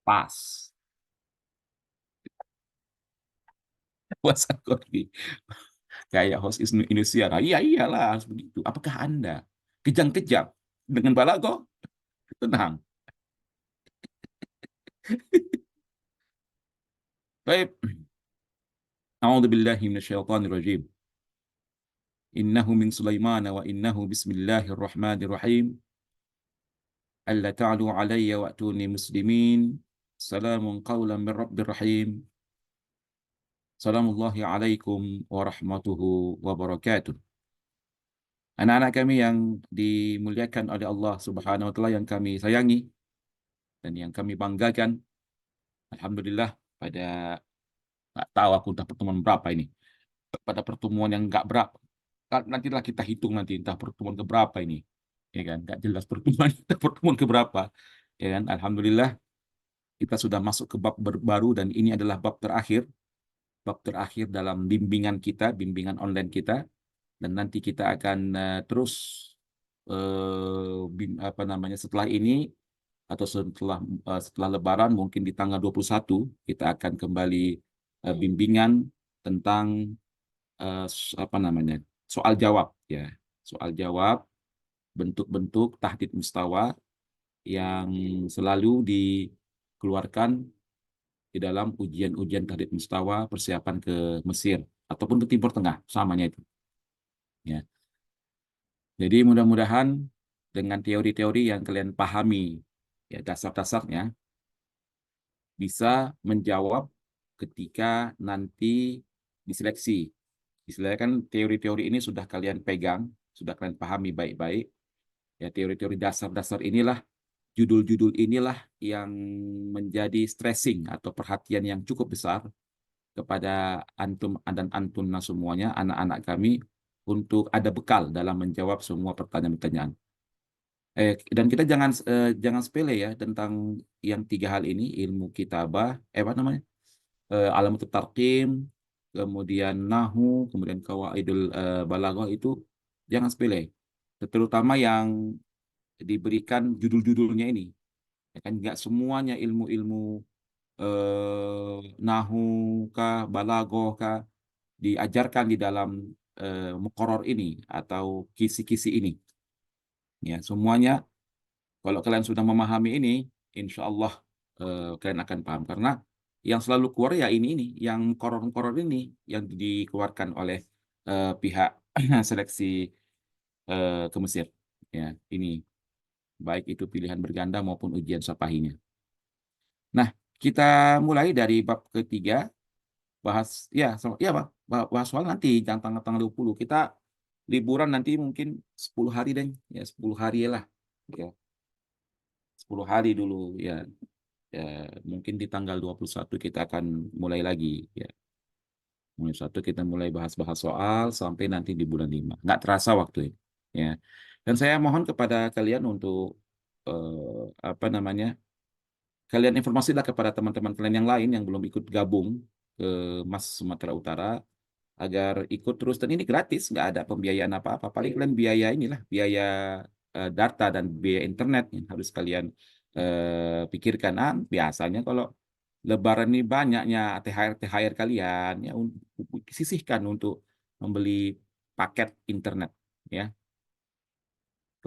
Pas. Puasa kopi. Kayak host Indonesia. Nah, iya iyalah harus begitu. Apakah Anda kejang-kejang dengan balago? Tenang. Baik. A'udzubillahi minasyaitonirrajim. Innahu min Sulaiman wa innahu bismillahirrahmanirrahim. Alla ta'lu alayya wa'tuni muslimin. Salamun qawlan min rabbir rahim. Salamullahi alaikum warahmatuhu wabarakatuh. Anak-anak kami yang dimuliakan oleh Allah Subhanahu wa taala, yang kami sayangi dan yang kami banggakan. Alhamdulillah, pada nggak tahu aku udah pertemuan berapa ini. Pada pertemuan yang nggak berapa. Nantilah kita hitung nanti entah pertemuan keberapa ini. Ya kan? Nggak jelas pertemuan kita pertemuan keberapa. Ya kan? Alhamdulillah kita sudah masuk ke bab baru dan ini adalah bab terakhir. Bab terakhir dalam bimbingan kita, bimbingan online kita. Dan nanti kita akan terus apa namanya, setelah ini atau setelah Lebaran, mungkin di tanggal 21 kita akan kembali bimbingan tentang apa namanya, soal jawab ya, soal jawab, bentuk-bentuk tahdid mustawa yang selalu dikeluarkan di dalam ujian-ujian tahdid mustawa persiapan ke Mesir ataupun ke Timur Tengah, samanya itu ya. Jadi mudah-mudahan dengan teori-teori yang kalian pahami ya, dasar-dasarnya, bisa menjawab ketika nanti diseleksi. Istilahnya kan teori-teori ini sudah kalian pegang, sudah kalian pahami baik-baik. Ya, teori-teori dasar-dasar inilah, judul-judul inilah yang menjadi stressing atau perhatian yang cukup besar kepada antum dan antuna semuanya, anak-anak kami, untuk ada bekal dalam menjawab semua pertanyaan-pertanyaan. Dan kita jangan sepele ya tentang yang tiga hal ini, ilmu kitabah, apa namanya, alamatut tarqim, kemudian nahu, kemudian qawaidul balaghah, itu jangan sepele. Terutama yang diberikan judul-judulnya ini. Ya kan nggak semuanya ilmu-ilmu nahu kah, balaghah kah diajarkan di dalam muqarrar ini atau kisi-kisi ini. Ya, semuanya kalau kalian sudah memahami ini, insya Allah kalian akan paham. Karena yang selalu keluar ya ini yang koron-koron ini yang dikeluarkan oleh pihak seleksi ke Mesir. Ya, ini baik itu pilihan berganda maupun ujian sapahinya. Nah, kita mulai dari bab ketiga, bahas ya, ya Pak, bahas soal nanti jangan tanggal 20. Kita liburan nanti mungkin 10 hari deh, ya 10 hari lah. Ya, 10 hari dulu ya. Ya, mungkin di tanggal 21 kita akan mulai lagi ya. Mulai satu kita mulai bahas-bahas soal sampai nanti di bulan 5. Nggak terasa waktu ini. Ya. Dan saya mohon kepada kalian untuk apa namanya? Kalian informasilah kepada teman-teman kalian yang lain yang belum ikut gabung ke Mas Sumatera Utara agar ikut terus, dan ini gratis, nggak ada pembiayaan apa-apa. Paling kalian biaya inilah, biaya data dan biaya internet yang harus kalian pikirkan. Biasanya kalau Lebaran ini banyaknya THR kalian ya, sisihkan untuk membeli paket internet ya.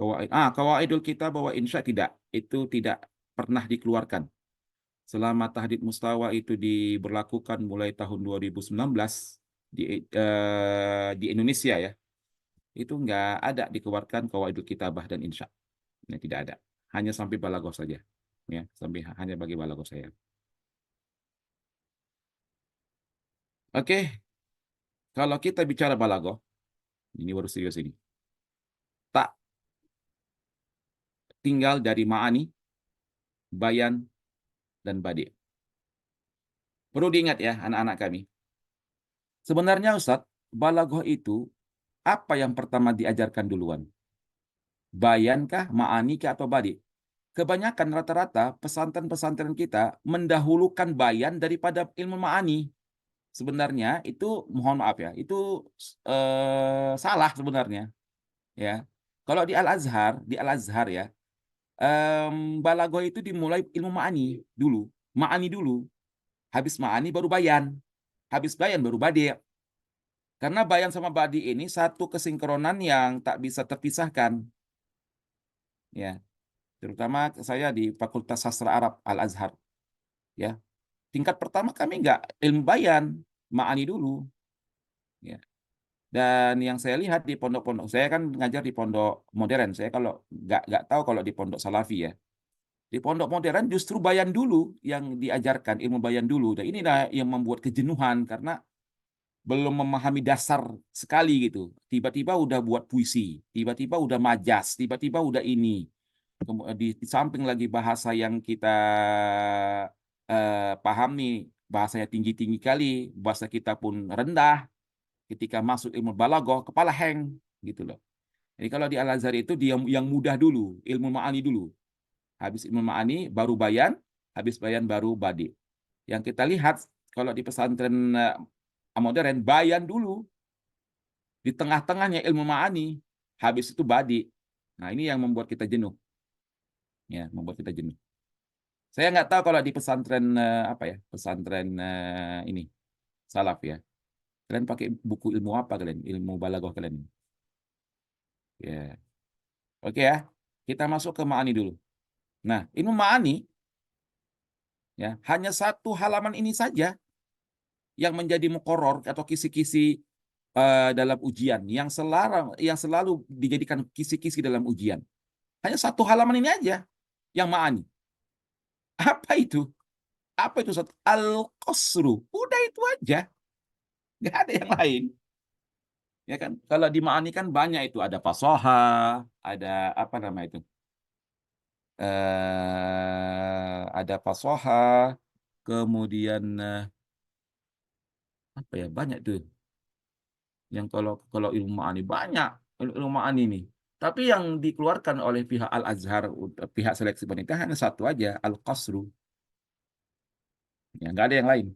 Qawaidul kita bahwa insya tidak, itu tidak pernah dikeluarkan selama tahdid mustawa itu diberlakukan mulai tahun 2019 di Indonesia ya. Itu nggak ada dikeluarkan qawaidul kitabah dan insya. Nah, tidak ada, hanya sampai balaghah saja ya, sampai hanya bagi balaghah saya. Oke, kalau kita bicara balaghah, ini baru serius ini. Tak tinggal dari ma'ani, bayan, dan badi. Perlu diingat ya anak-anak kami. Sebenarnya Ustadz, balaghah itu apa yang pertama diajarkan duluan? Bayan kah, ma'ani kah, atau badi? Kebanyakan rata-rata pesantren-pesantren kita mendahulukan bayan daripada ilmu ma'ani. Sebenarnya itu, mohon maaf ya, itu salah sebenarnya. Ya, kalau di Al Azhar ya, balaghah itu dimulai ilmu ma'ani dulu. ma'ani dulu. Habis ma'ani baru bayan. Habis bayan baru badi'. Karena bayan sama badi' ini satu kesinkronan yang tak bisa terpisahkan. Ya, terutama saya di Fakultas Sastra Arab Al-Azhar. Ya, tingkat pertama kami nggak ilmu bayan, ma'ani dulu. Ya. Dan yang saya lihat di pondok-pondok, saya kan ngajar di pondok modern. Saya kalau nggak tahu kalau di pondok salafi ya. Di pondok modern justru bayan dulu yang diajarkan, ilmu bayan dulu. Dan inilah yang membuat kejenuhan karena belum memahami dasar sekali gitu. Tiba-tiba udah buat puisi, tiba-tiba udah majas, tiba-tiba udah ini. Di samping lagi bahasa yang kita pahami, bahasanya tinggi-tinggi kali, bahasa kita pun rendah. Ketika masuk ilmu balaghah, kepala hang gitu loh. Jadi kalau di Al-Azhar itu dia yang mudah dulu, ilmu ma'ani dulu. Habis ilmu ma'ani baru bayan, habis bayan baru badi. Yang kita lihat kalau di pesantren modern bayan dulu, di tengah-tengahnya ilmu ma'ani, habis itu badi. Nah, ini yang membuat kita jenuh. Ya, membuat kita jenuh. Saya nggak tahu kalau di pesantren apa ya, pesantren ini salaf ya. Kalian pakai buku ilmu apa kalian? Ilmu balaghah kalian? Ya. Oke ya. Kita masuk ke ma'ani dulu. Nah, ilmu ma'ani ya, hanya satu halaman ini saja yang menjadi muqarrar atau kisi-kisi dalam ujian yang selalu dijadikan kisi-kisi dalam ujian. Hanya satu halaman ini aja yang ma'ani. Apa itu? Apa itu? Al-qasru. Udah itu aja. Nggak ada yang lain. Ya kan? Kalau di ma'ani kan banyak itu. Ada fasoha, ada apa nama itu? Ada fasoha, kemudian apa ya? Banyak tuh. Yang kalau ilmu ma'ani banyak ilmu ma'ani nih. Tapi yang dikeluarkan oleh pihak Al-Azhar, pihak seleksi panitia hanya satu aja, Al-Qasru. Ya, nggak ada yang lain.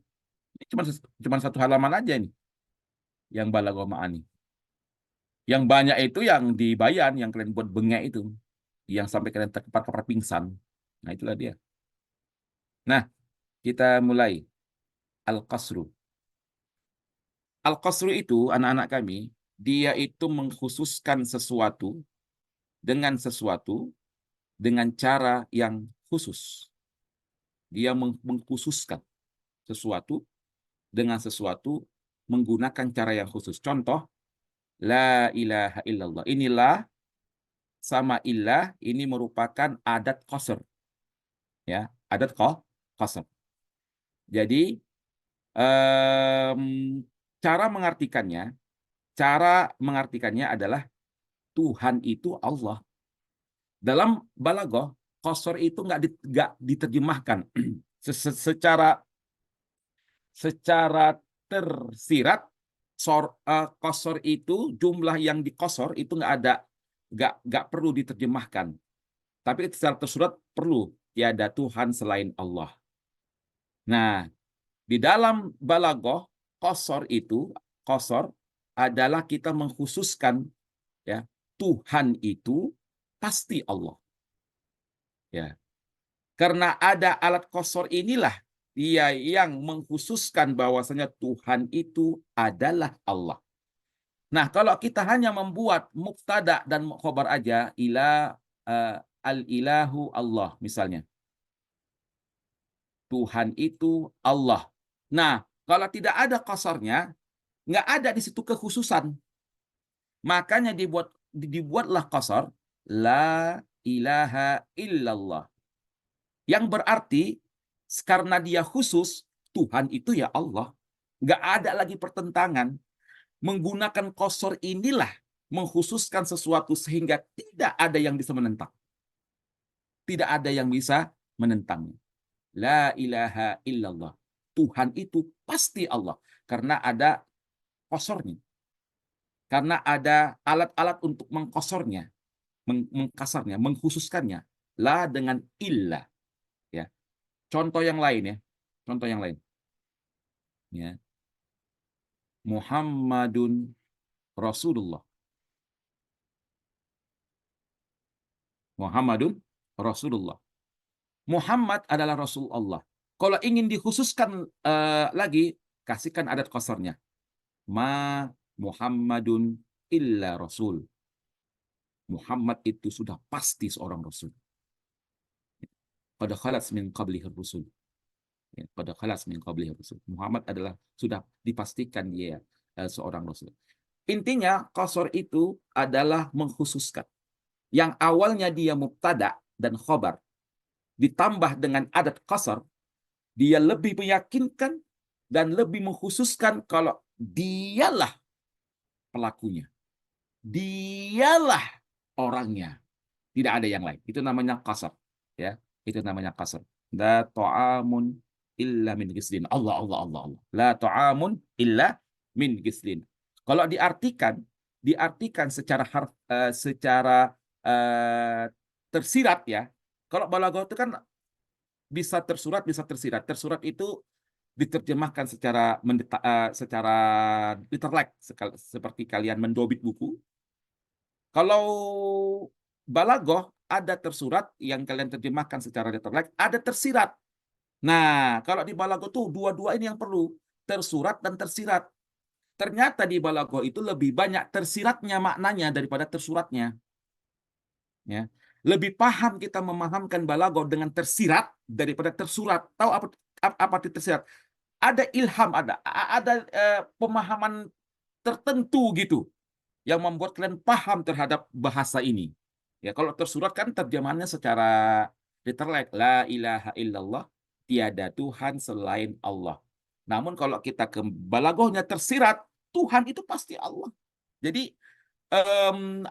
Ini cuma satu halaman aja nih yang balaghah ma'ani. Yang banyak itu yang di bayan, yang kalian buat bengek itu, yang sampai kalian terkepar-kepar pingsan. Nah, itulah dia. Nah, kita mulai Al-Qasru. Al-Qasru itu anak-anak kami, dia itu mengkhususkan sesuatu dengan cara yang khusus. Dia mengkhususkan sesuatu dengan sesuatu menggunakan cara yang khusus. Contoh, la ilaha illallah. Inilah sama illah ini merupakan adat qasr. Ya, adat qasr. Jadi, em, cara mengartikannya adalah Tuhan itu Allah. Dalam balaghah, qasr itu nggak diterjemahkan secara tersirat. Qasr itu jumlah yang dikosor itu nggak perlu diterjemahkan, tapi secara tersurat perlu, tiada Tuhan selain Allah. Nah, di dalam balaghah qasr adalah kita mengkhususkan ya, Tuhan itu pasti Allah. Ya. Karena ada alat qasr inilah dia yang mengkhususkan bahwasanya Tuhan itu adalah Allah. Nah, kalau kita hanya membuat mubtada dan khobar aja, al-ilahu Allah misalnya. Tuhan itu Allah. Nah, kalau tidak ada qasarnya, nggak ada di situ kekhususan. Makanya dibuatlah qasar, la ilaha illallah. Yang berarti karena dia khusus, Tuhan itu ya Allah. Nggak ada lagi pertentangan. Menggunakan qasar inilah mengkhususkan sesuatu sehingga tidak ada yang bisa menentang. Tidak ada yang bisa menentangnya. La ilaha illallah. Tuhan itu pasti Allah. Karena ada kosornya. Karena ada alat-alat untuk mengkosornya. Mengkasarnya, mengkhususkannya. La dengan illah. Ya. Contoh yang lain ya. Contoh yang lain. Ya. Muhammadun Rasulullah. Muhammadun Rasulullah. Muhammad adalah Rasul Allah. Kalau ingin dikhususkan lagi, kasihkan adat qasarnya. Ma Muhammadun illa Rasul. Muhammad itu sudah pasti seorang Rasul. Pada khalas min qablihi Rasul. Ya, pada khalas min qablihi Rasul. Muhammad adalah sudah dipastikan dia seorang Rasul. Intinya, qasar itu adalah mengkhususkan. Yang awalnya dia mubtada dan khobar, ditambah dengan adat qasar, dia lebih meyakinkan dan lebih mengkhususkan kalau dialah pelakunya. Dialah orangnya. Tidak ada yang lain. Itu namanya qasar. Ya, itu namanya qasar. La ta'amun illa min gislin. Allah, Allah, Allah, Allah. La ta'amun illa min gislin. Kalau diartikan secara tersirat ya. Kalau balaghah itu kan bisa tersurat, bisa tersirat. Tersurat itu diterjemahkan secara literlek, seperti kalian mendobit buku. Kalau balaghah ada tersurat yang kalian terjemahkan secara literlek, ada tersirat. Nah, kalau di balaghah tuh dua-dua ini yang perlu, tersurat dan tersirat. Ternyata di balaghah itu lebih banyak tersiratnya maknanya daripada tersuratnya. Ya. Lebih paham kita memahamkan balaghah dengan tersirat daripada tersurat. Tahu apa itu tersirat? Ada ilham, ada pemahaman tertentu gitu yang membuat kalian paham terhadap bahasa ini. Ya, kalau tersurat kan terjemahannya secara literally, la ilaha illallah, tiada Tuhan selain Allah. Namun kalau kita ke balaghahnya tersirat, Tuhan itu pasti Allah. Jadi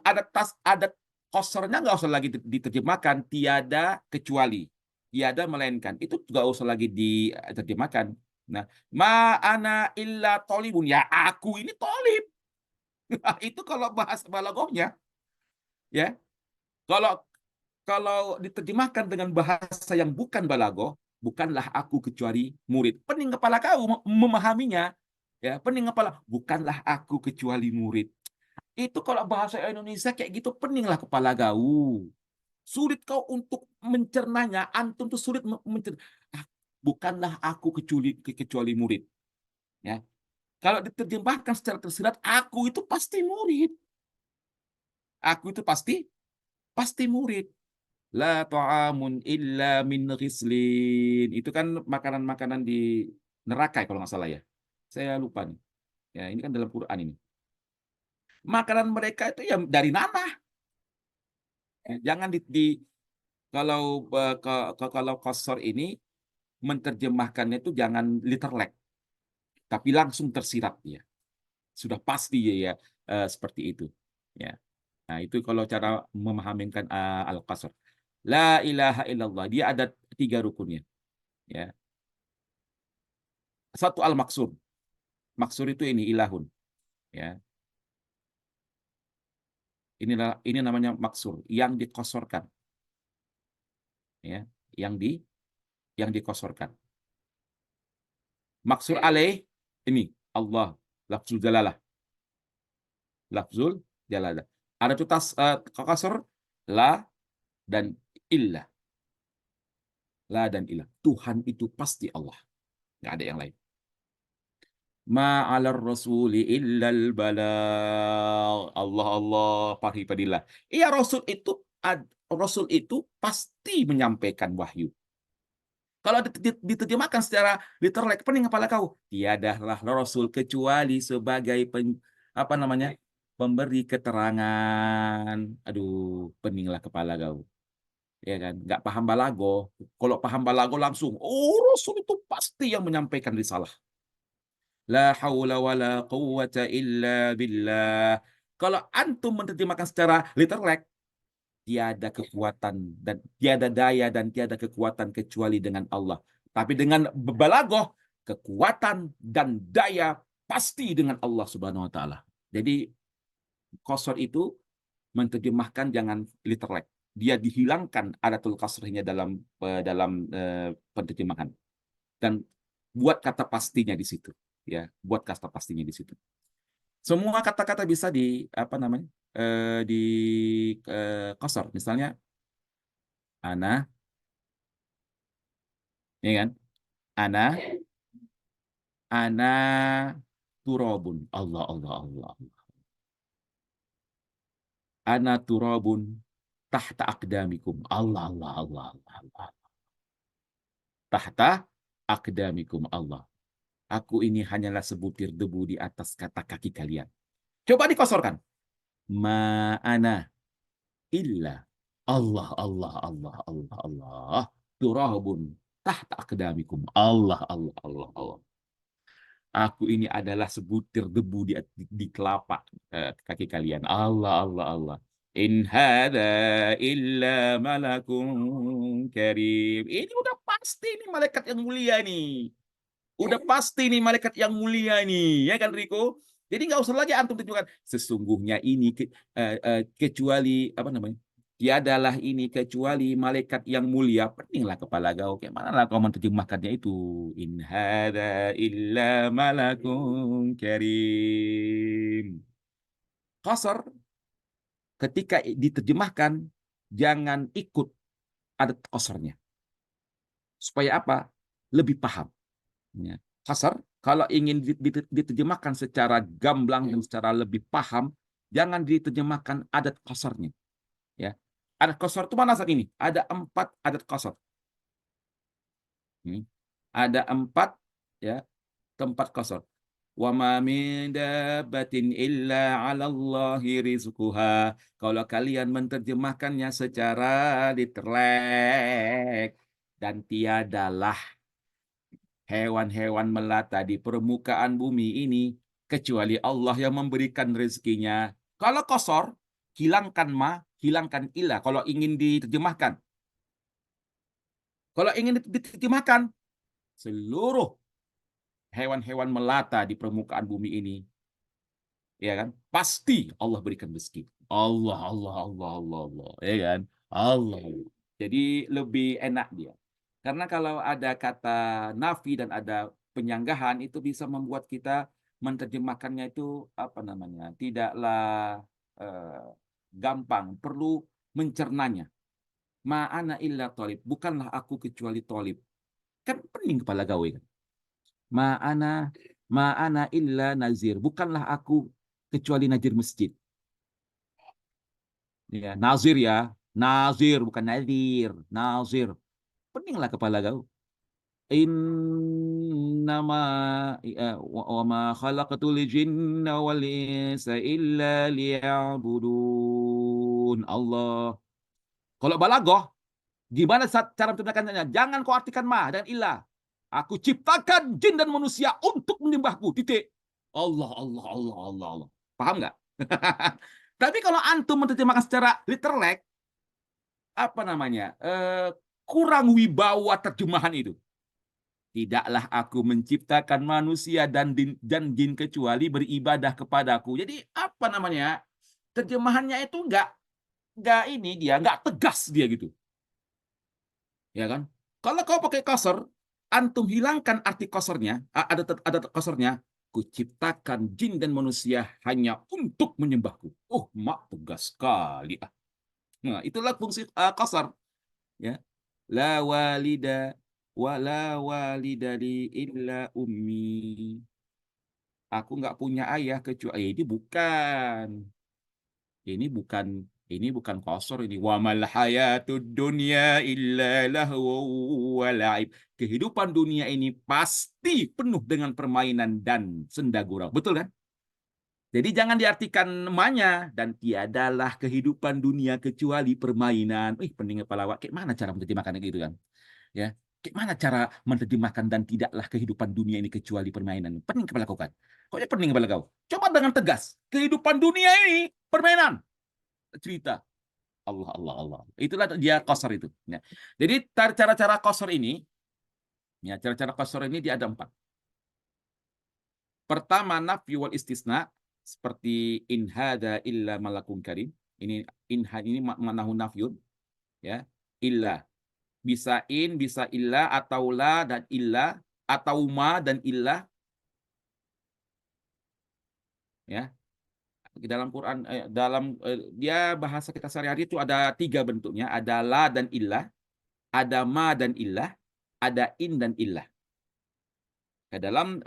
adat kosornya nggak usah lagi diterjemahkan, tiada kecuali, tiada melainkan. Itu nggak usah lagi diterjemahkan. Nah, ma ana illa tolibun, ya aku ini tolib. Itu kalau bahasa balaghahnya, ya. Kalau kalau diterjemahkan dengan bahasa yang bukan balaghah, bukanlah aku kecuali murid. Pening kepala kau memahaminya. Ya, pening kepala, bukanlah aku kecuali murid. Itu kalau bahasa Indonesia kayak gitu, peninglah kepala kau. Sulit kau untuk mencernanya, antum tuh sulit mencerna. Bukanlah aku kecuali murid. Ya. Kalau diterjemahkan secara tersirat, aku itu pasti murid. Aku itu pasti murid. La ta'amun illa min ghislin. Itu kan makanan-makanan di neraka kalau nggak salah ya. Saya lupa nih. Ya, ini kan dalam Quran ini. Makanan mereka itu yang dari nanah. Jangan kalau kalau kosor ini menerjemahkannya itu jangan literlek, tapi langsung tersirat ya. Sudah pasti ya, seperti itu. Ya. Nah, itu kalau cara memahamkan al-qasr. La ilaha illallah. Dia ada 3 rukunnya. Ya. Satu al-maksur. Maksur itu ini ilahun. Ya. Ini namanya maksur yang dikosorkan. Ya. Yang dikosorkan. Maksur alaih ini Allah, lafzul jalalah. Lafzul jalalah. Ada tuh kasar la dan illah. La dan illah. Tuhan itu pasti Allah. Nggak ada yang lain. Ma'alar rasuli illal balagh. Allah Allah parhipadilah. Iya, Rasul itu pasti menyampaikan wahyu. Kalau diterjemahkan secara literal, pening kepala kau. Tiadalah Rasul kecuali sebagai apa namanya, pemberi keterangan. Aduh, peninglah kepala kau. Ya kan, nggak paham balago. Kalau paham balago langsung, oh Rasul itu pasti yang menyampaikan risalah. La haula wala quwwata illa billah. Kalau antum menerjemahkan secara literal, tiada kekuatan dan tiada daya dan tiada kekuatan kecuali dengan Allah. Tapi dengan balaghah, kekuatan dan daya pasti dengan Allah Subhanahu wa taala. Jadi qasar itu menerjemahkan jangan literal. Dia dihilangkan adatul qasrihnya dalam penerjemahan dan buat kata pastinya di situ, ya, buat kata pastinya di situ. Semua kata-kata bisa di apa namanya? Di qasar. Misalnya ana, ya kan? Ana ana turabun. Allah Allah Allah. Ana turabun tahta aqdamikum. Allah Allah Allah Allah. Allah. Tahta aqdamikum Allah. Aku ini hanyalah sebutir debu di atas kata kaki kalian. Coba dikosorkan. Ma'ana illa Allah Allah Allah Allah Allah. Turabun tahta aqdamikum. Allah Allah Allah Allah. Aku ini adalah sebutir debu di telapak kaki kalian. Allah Allah Allah. In hada illa malakun karim. Ini udah pasti nih malaikat yang mulia nih. Udah pasti nih malaikat yang mulia nih, ya kan Riko? Jadi nggak usah lagi antum tunjukkan. Sesungguhnya ini kecuali apa namanya? Tiadalah ini kecuali malaikat yang mulia. Peninglah kepala kau. Kayak mana lah kau menerjemahkannya itu? In hada illa malakun karim. Qasar ketika diterjemahkan jangan ikut adat qasarnya. Supaya apa? Lebih paham. Ya. Qasar kalau ingin diterjemahkan secara gamblang dan secara lebih paham, jangan diterjemahkan adat qasarnya. Ya. Adat qasar itu mana saat ini? Ada 4 adat qasar. Ada 4 ya tempat qasar. Wa ma min dabbatin illa 'ala Allahi rizquha. Kalau kalian menerjemahkannya secara literal dan tiadalah hewan-hewan melata di permukaan bumi ini kecuali Allah yang memberikan rezekinya. Kalau kosor, hilangkan ma, hilangkan ilah. Kalau ingin diterjemahkan. Kalau ingin diterjemahkan, seluruh hewan-hewan melata di permukaan bumi ini, ya kan? Pasti Allah berikan rezeki. Allah, Allah, Allah, Allah, Allah, ya kan? Allah. Jadi lebih enak dia. Karena kalau ada kata nafi dan ada penyanggahan itu bisa membuat kita menerjemahkannya itu apa namanya? Tidaklah eh, gampang, perlu mencernanya. Ma'ana illa tolib, bukanlah aku kecuali tolib. Kan pening kepala gawe kan. Ma'ana ma'ana illa nazir, bukanlah aku kecuali nazir masjid. Ya, nazir ya, nazir bukan nazir, nazir. Peninglah kepala kau. Innama wa ma khalaqatul jinna wal insa illa liya'budun. Allah. Kalau balaghah, gimana cara menceritakannya? Jangan kau artikan ma dan ilah. Aku ciptakan jin dan manusia untuk menyembahku. Titik. Allah, Allah, Allah, Allah, Allah. Paham nggak? Tapi kalau antum menerjemahkan secara literal, apa namanya? Kurang wibawa terjemahan itu. Tidaklah aku menciptakan manusia dan jin kecuali beribadah kepadaku. Jadi apa namanya? Terjemahannya itu nggak ini dia nggak tegas dia gitu, ya kan? Kalau kau pakai qasar, antum hilangkan arti qasarnya, ada qasarnya. Kuciptakan jin dan manusia hanya untuk menyembahku. Oh, mak tegas sekali. Nah, itulah fungsi qasar. Ya. La walida wala walidali illa ummi. Aku nggak punya ayah kecuali ini bukan kosor ini. Wa mal hayatud dunya illa lahu wa la'ib. Kehidupan dunia ini pasti penuh dengan permainan dan senda gurau. Betul kan? Jadi jangan diartikan namanya dan tiadalah kehidupan dunia kecuali permainan. Pening kepala awak. Kayak mana cara menerjemahkan gitu kan? Ya, kayak mana cara menerjemahkan dan tidaklah kehidupan dunia ini kecuali permainan? Pening kepala kau kan? Kok ya pening kepala kau? Coba dengan tegas. Kehidupan dunia ini permainan. Cerita. Allah, Allah, Allah. Itulah dia qasar itu. Ya. Jadi cara-cara qasar ini, ya, cara-cara qasar ini dia ada 4. Pertama, nafyu wal istisna, seperti in hada illa malakun karim. Ini manahu nafyun, ya. Illa. Bisa in, bisa illa, atau la dan illa, atau ma dan illa, ya. Di dalam Quran, dia bahasa kita sehari-hari itu ada 3 bentuknya, ada la dan illah, ada ma dan illah, ada in dan illah. Dalam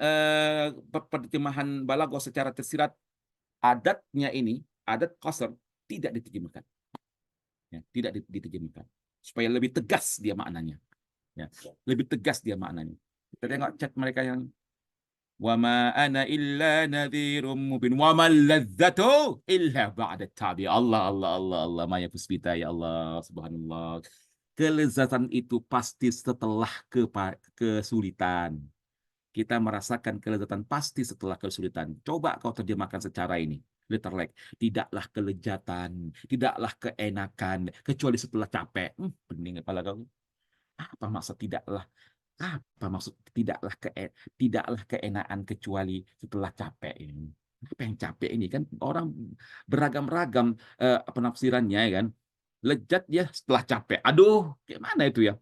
penerjemahan balaghah secara tersirat, adatnya ini, adat qasr, tidak diterjemahkan. Ya, tidak diterjemahkan. Supaya lebih tegas dia maknanya. Ya, lebih tegas dia maknanya. Kita tengok chat mereka yang wa ma ana illa nadhirum mubin wa ma ladzatu illa ba'da tabi. Allah Allah Allah Allah Maya Puspita, ya Allah, subhanallah. Kelezatan itu pasti setelah kesulitan. Kita merasakan kelezatan pasti setelah kesulitan. Coba kau terjemahkan secara ini, literally. Tidaklah kelezatan, tidaklah keenakan, kecuali setelah capek. Pening kepala kau. Apa maksud tidaklah? Apa maksud tidaklah keenaan kecuali setelah capek ini? Apa yang capek ini kan orang beragam-ragam penafsirannya ya kan. Lezat ya setelah capek. Aduh, gimana itu ya?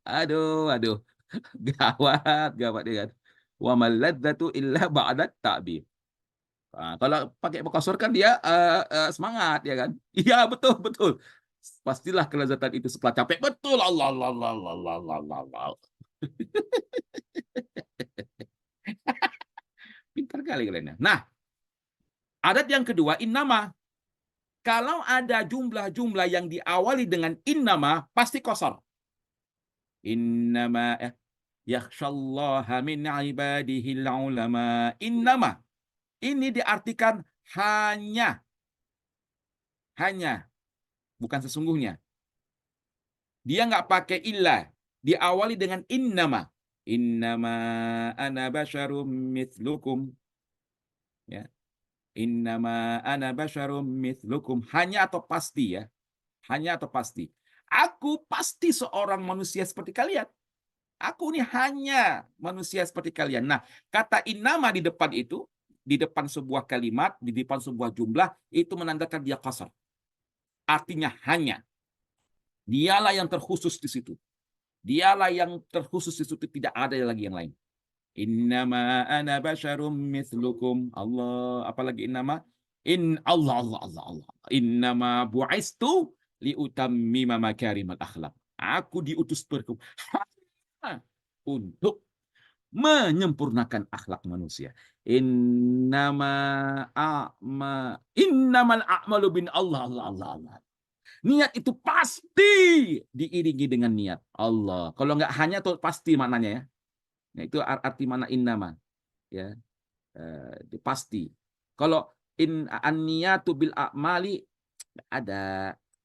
Aduh. Gawat, gawat dia kan. Wa maladzatu illa ba'da ta'bir. Nah, kalau pakai mukasor kan dia semangat ya kan. Iya, betul betul. Pastilah kelezatan itu setelah capek. Betul. Allah Allah Allah Allah Allah Allah. Allah. Pintar kali kalian ya. Nah, adat yang kedua innama. Kalau ada jumlah-jumlah yang diawali dengan innama pasti kosor. Innama yakhshallaha min ibadihil ulama. Innama. Ini diartikan hanya. Hanya. Bukan sesungguhnya. Dia nggak pakai illa. Diawali dengan innama. Innama ana basyarum mithlukum. Ya. Innama ana basyarum mithlukum. Hanya atau pasti ya. Hanya atau pasti. Aku pasti seorang manusia seperti kalian. Aku ini hanya manusia seperti kalian. Nah, kata innama di depan itu, di depan sebuah kalimat, di depan sebuah jumlah, itu menandakan dia qasar. Artinya hanya. Dialah yang terkhusus di situ. Dialah yang terkhusus di situ, tidak ada lagi yang lain. Innama ana basyarum mithlukum. Allah, apalagi innama? Allah Allah Allah Allah. Innama bu'istu liutammima makarimal akhlak. Aku diutus untuk menyempurnakan akhlak manusia. Innamal a'malu bin Allah Allah Allah Allah. Niat itu pasti diiringi dengan niat Allah. Kalau nggak hanya tuh pasti maknanya ya. Nah, itu arti mana innama ya. Pasti. Kalau an-niyatu bil a'mali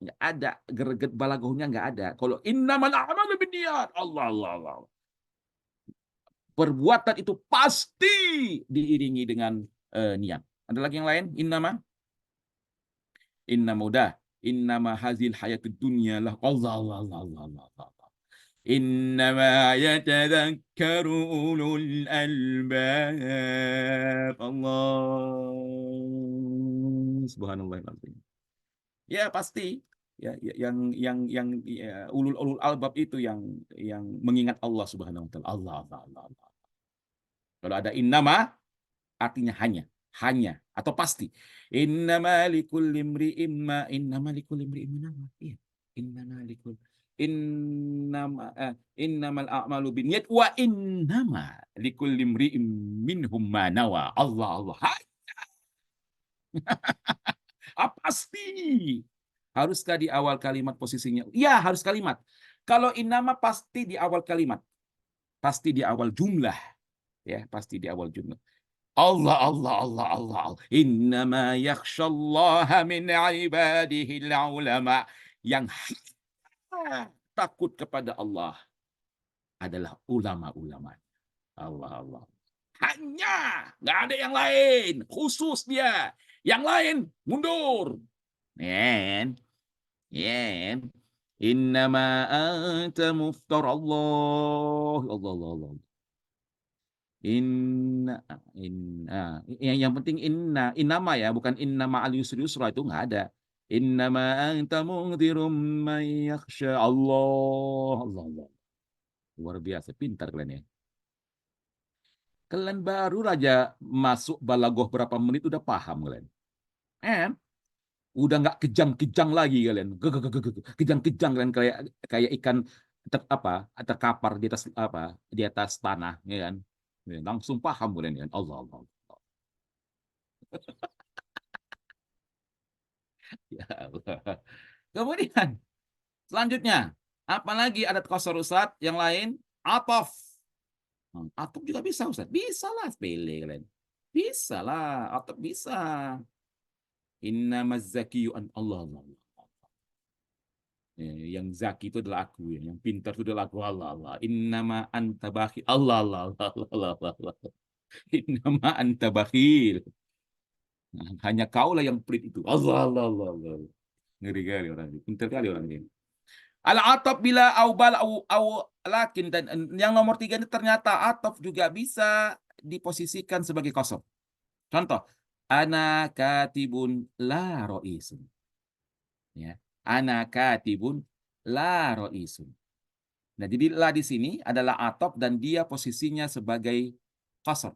nggak ada greget balagohnya nggak ada. Kalau innamal a'malu binniyat Allah Allah Allah. Perbuatan itu pasti diiringi dengan niat. Ada lagi yang lain? Innama udah. Innama hazil hayatud dunya lah. Allah Allah Allah Allah Allah. Allah. Innama yatadhakkaru ulul albab. Allah. Subhanallahirrahmanirrahim. Ya pasti. Ya, yang ulul albab itu yang mengingat Allah Subhanahu wa taala. Allah Allah Allah. Allah. Kalau ada innama artinya hanya atau pasti. Innama likulli imri'in ma innama likulli imri'in ma nawa. Iya. Innama likul innama innamal a'malu binniyat wa innama likulli imri'in minhum ma nawa. Allah Allah. Pasti. Haruskah di awal kalimat posisinya? Ya, harus kalimat. Kalau innama pasti di awal kalimat. Pasti di awal jumlah. Ya, pasti di awal jumlah. Allah Allah Allah Allah Allah. Innama yakhshallaha min ibadihi ulama. Yang takut kepada Allah adalah ulama-ulama. Allah Allah. Hanya, nggak ada yang lain. Khusus dia. Yang lain mundur. Nen, nen. Innama anta muftar Allah. Allah Allah Allah. Inna, yang penting innama ya, bukan innama al yusri yusra, itu nggak ada. Innama anta mungdirum may yakhsha Allah. Allah Allah. Luar biasa, pintar kalian ya. Kalian baru aja masuk balagoh berapa menit udah paham kalian. Eh, Udah nggak kejang-kejang lagi kalian. Kejang-kejang kalian kayak kayak ikan terkapar di atas di atas tanah, ya kan? Ya, langsung paham kalian kan. Allah Allah. Allah. Ya Allah. Kemudian selanjutnya, apalagi adat qasar Ustaz yang lain? Ataf. Ataf juga bisa Ustaz. Bisa lah sepele kalian. Bisa lah, ataf bisa. Innamaz zakiyyu an Allah Allah. Yang zaki itu adalah aku, ya. Yang pintar itu adalah aku, Allah Allah. Innama anta bakhil, Allah Allah Allah Allah Allah, Allah. Innama anta bakhil. Nah, hanya kaulah yang pelit itu, Allah Allah Allah Allah. Ngeri kali orang ini, pintar kali orang ini. Al ataf bila au lakin, dan yang nomor tiga ini ternyata ataf juga bisa diposisikan sebagai kosong. Contoh, ana katibun la roisun, ya. Ana katibun la roisun. Nah, jadi la di sini adalah atop dan dia posisinya sebagai qasr,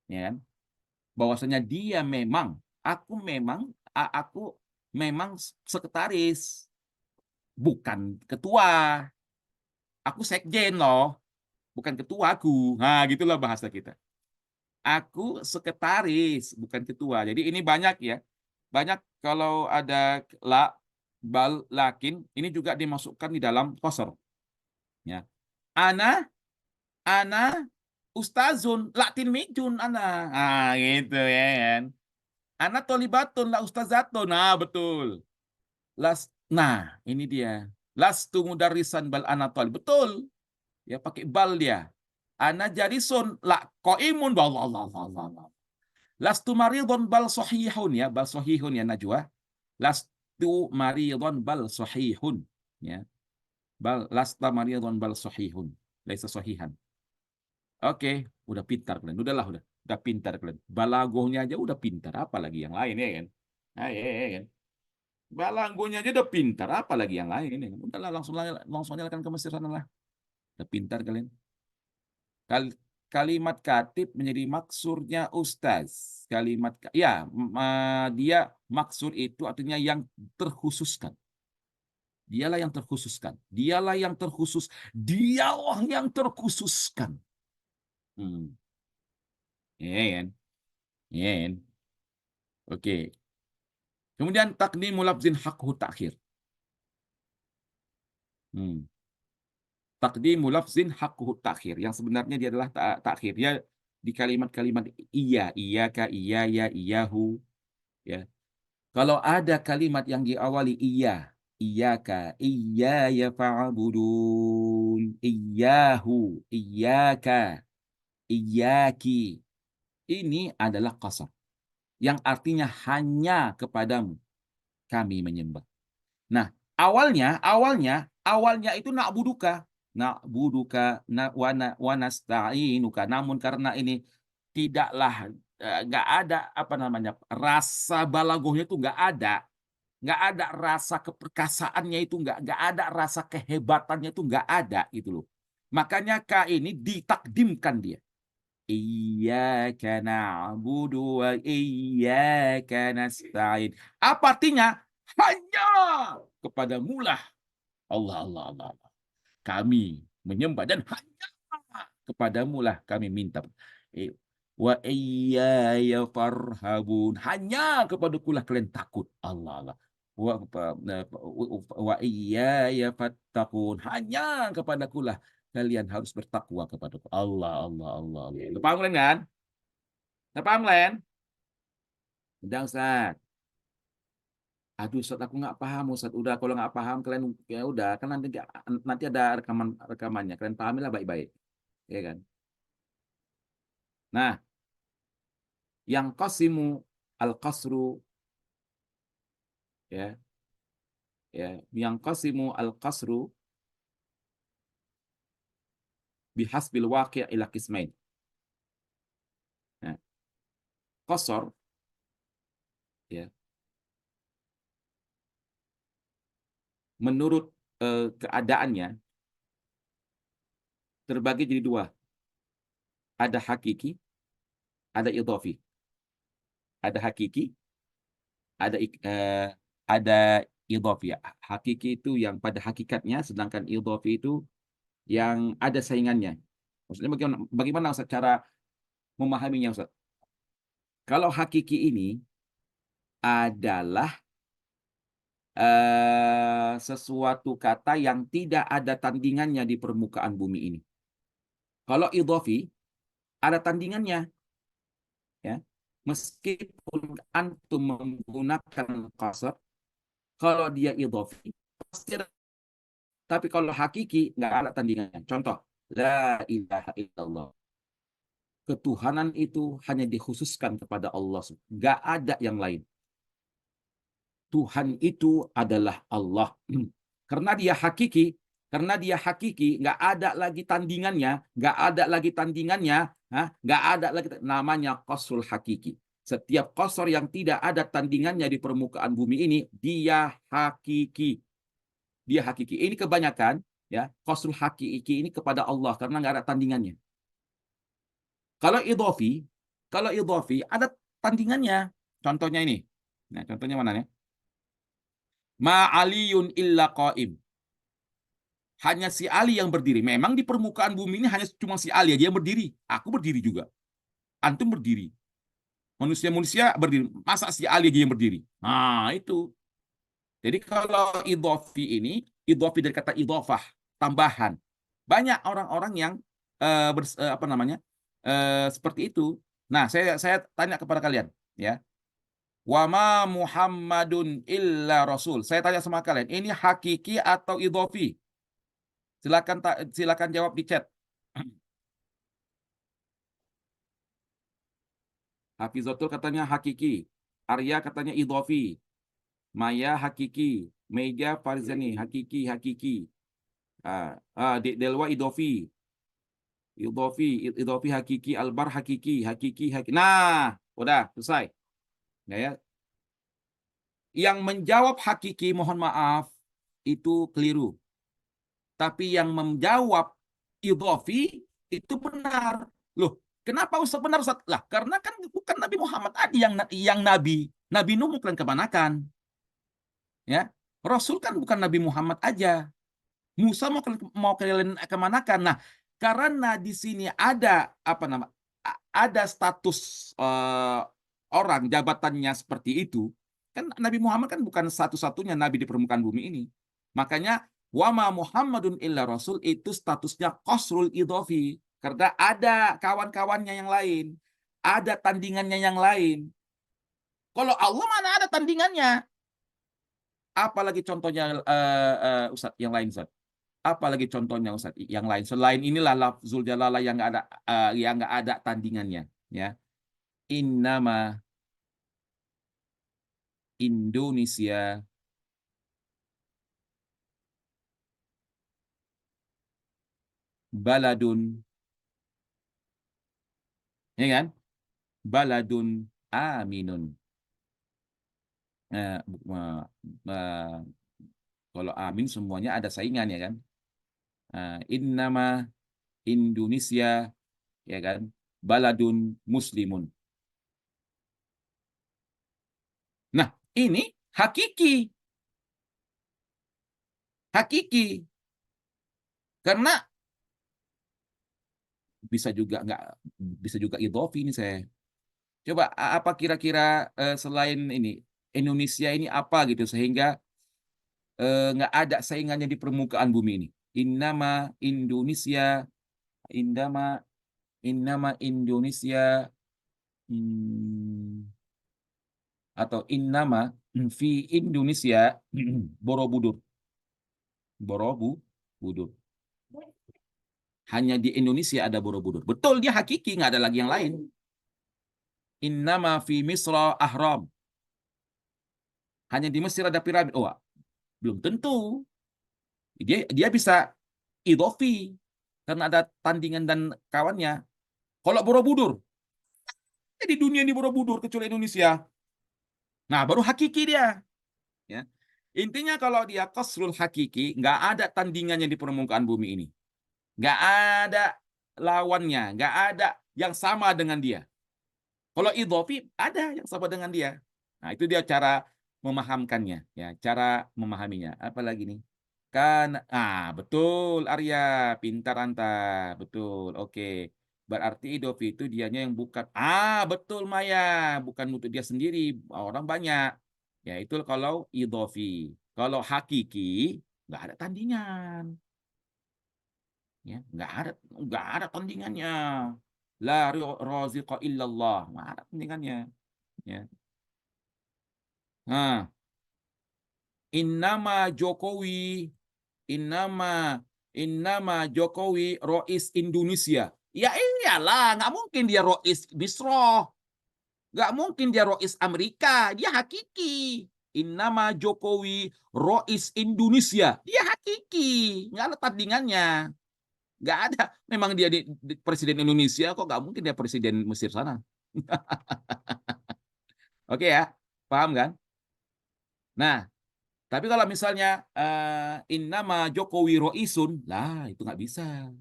ya kan? Bahwasanya dia memang, aku memang sekretaris, bukan ketua. Aku sekjen loh, bukan ketua aku. Nah, gitulah bahasa kita. Aku sekretaris, bukan ketua. Jadi ini banyak ya. Banyak kalau ada la, bal, lakin, ini juga dimasukkan di dalam qasr, ya. Ana Ana ustazun la tilmijun ana. Ah, gitu ya kan. Ana tolibatun la ustazatun. Nah, betul. Nah, ini dia. Lastu mudarrisan bal ana talib. Betul. Ya pakai bal dia. Ana jarisun la qaimun, Allah Allah Allah Allah. Lastu maridun bal sahihun, ya, bal sahihun ya Najwa. Lastu maridun bal sahihun, ya. Bal lasta maridun bal sahihun. Laisa sahihan. Oke, udah pintar kalian. Udahlah, udah pintar kalian. Balagohnya aja udah pintar, apalagi yang lain, ya kan? Ah, ya kan? Balagohnya aja udah pintar, apalagi yang lain, ya kan? Udahlah, langsung nyalakan ke Mesir sana lah. Udah pintar kalian. Kalimat katib menjadi maksurnya ustaz. Dia maksur itu artinya yang terkhususkan. Dialah yang terkhususkan. Dialah yang terkhusus. Dialah yang terkhususkan. Hmm. Ya kan? Ya kan? Oke. Kemudian takdimu lafzin hakhu takhir. Hmm. Takdimu lafzin hakhu takhir. Yang sebenarnya dia adalah takhir. Dia di kalimat-kalimat iya, iyaka, iya, ya, iyahu. Ya. Kalau ada kalimat yang diawali iya, iyaka, iya ya fa'budun, iyahu, iyaka, iyaki. Ini adalah qasam. Yang artinya hanya kepadamu kami menyembah. Nah, awalnya itu wa nasta'inuka. Namun karena ini tidaklah nggak ada apa namanya rasa balagohnya itu nggak ada rasa keperkasaannya itu nggak ada rasa kehebatannya itu nggak ada gitu loh. Makanya K ini ditakdimkan dia. Iyyaka na'budu wa iyyaka nasta'in. Apa artinya? Hanya kepadamu lah Allah Allah Allah. Kami menyembah dan hanya kepadamu lah kami minta. Eh, Wa iyyaya farhabun. Hanya kepadaku lah kalian takut. Allah Allah. Wa iyyaya fattaqun. Hanya kepadaku lah kalian harus bertakwa kepadaku. Allah Allah Allah Allah. Udah paham kalian kan? Udah paham kalian? Udah Ustaz. Aduh Ustaz, aku nggak paham Ustaz. Udah, kalau nggak paham kalian ya udah kan nanti ada rekamannya. Kalian pahamilah baik-baik, ya kan? Nah, yang qasimu al-qasru, ya, ya, yang qasimu al-qasru bihasbil waqi' ila qismain. Nah, qasar, ya, menurut keadaannya terbagi jadi dua. Ada hakiki, ada idhafi. Ada hakiki, ada idhofi. Hakiki itu yang pada hakikatnya, sedangkan idhofi itu yang ada saingannya. Maksudnya bagaimana Ustaz cara memahaminya Ustaz? Kalau hakiki ini adalah sesuatu kata yang tidak ada tandingannya di permukaan bumi ini. Kalau idhofi ada tandingannya, ya. Meskipun antum menggunakan qasr, kalau dia idhofi pasti ada. Tapi kalau hakiki nggak ada tandingannya. Contoh, la ilaha illallah. Ketuhanan itu hanya dikhususkan kepada Allah. Nggak ada yang lain. Tuhan itu adalah Allah. Karena dia hakiki, nggak ada lagi tandingannya, nggak ada lagi namanya qasrul hakiki. Setiap qasr yang tidak ada tandingannya di permukaan bumi ini, dia hakiki. Dia hakiki. Ini kebanyakan ya qasrul hakiki ini kepada Allah karena nggak ada tandingannya. Kalau idhofi ada tandingannya. Contohnya ini. Nah, contohnya mana nih? Ma aliyun illa qaim. Hanya si Ali yang berdiri. Memang di permukaan bumi ini hanya cuma si Ali aja yang berdiri. Aku berdiri juga. Antum berdiri. Manusia-manusia berdiri. Masa si Ali aja yang berdiri? Nah, itu. Jadi kalau idhofi dari kata idhofah, tambahan. Banyak orang-orang yang apa namanya? Seperti itu. Nah, saya tanya kepada kalian, ya. Wa ma Muhammadun illa rasul. Saya tanya sama kalian, ini hakiki atau idhofi? Silakan jawab di chat. Hafizatul katanya hakiki. Arya katanya idhofi. Maya hakiki. Mega Farzani hakiki. Delwa idhofi. Idhofi hakiki. Albar hakiki. Nah, udah selesai. Ya. Yang menjawab hakiki, mohon maaf, itu keliru. Tapi yang menjawab idhofi itu benar. Loh, kenapa Ustaz benar Ustaz? Lah, karena kan bukan Nabi Muhammad aja yang nabi. Nabi Nuh mau kalian kemanakan? Ya. Rasul kan bukan Nabi Muhammad aja. Musa mau kalian kemanakan? Nah, karena di sini ada apa nama? Ada status orang jabatannya seperti itu. Kan Nabi Muhammad kan bukan satu-satunya nabi di permukaan bumi ini. Makanya wama Muhammadun illa rasul itu statusnya qasrul idhofi. Karena ada kawan-kawannya yang lain. Ada tandingannya yang lain. Kalau Allah mana ada tandingannya? Apalagi contohnya Ustaz yang lain Ustaz? Apalagi contohnya Ustaz yang lain selain inilah lafzul jalalah yang nggak ada tandingannya, ya. Innama Indonesia baladun, ya kan? Baladun aminun. Eh, eh, eh, Kalau amin semuanya ada saingan ya kan? Innama Indonesia, ya kan? Baladun muslimun. Nah, ini hakiki. Hakiki. Karena bisa juga idhofi ini saya. Coba apa kira-kira selain ini Indonesia ini apa gitu sehingga nggak ada saingannya di permukaan bumi ini. Innama Indonesia, Indama, Innama Indonesia, hmm, atau Innama fi Indonesia Borobudur, Borobudur. Hanya di Indonesia ada Borobudur. Betul, dia hakiki, nggak ada lagi yang lain. Innama fi Misra Ahram. Hanya di Mesir ada piramid. Oh, belum tentu. Dia bisa idhofi karena ada tandingan dan kawannya. Kalau Borobudur, di dunia ini Borobudur kecuali Indonesia. Nah, baru hakiki dia. Ya. Intinya kalau dia qasrul hakiki, nggak ada tandingannya di permukaan bumi ini. Nggak ada lawannya, nggak ada yang sama dengan dia. Kalau idhofi, ada yang sama dengan dia. Nah, itu dia cara memahamkannya, ya, cara memahaminya. Apalagi nih? Kan, betul Arya, pintar Anta, betul. Oke. Berarti idofi itu dianya yang bukan. Betul Maya, bukan untuk dia sendiri, orang banyak. Ya, itu kalau idofi. Kalau hakiki, nggak ada tandingan. Ya, nggak ada tandingannya. La raziqa illallah, nggak ada tandingannya. Ya. Nah, innama Jokowi, innama innama Jokowi Rois Indonesia. Ya iyalah, nggak mungkin dia Rois Bisro, nggak mungkin dia Rois Amerika, dia hakiki. Innama Jokowi Rois Indonesia, dia hakiki, nggak ada tandingannya, nggak ada. Memang dia presiden Indonesia, kok nggak mungkin dia presiden Mesir sana. Oke ya, paham kan? Nah, tapi kalau misalnya innama Jokowi Roisun, lah itu nggak bisa.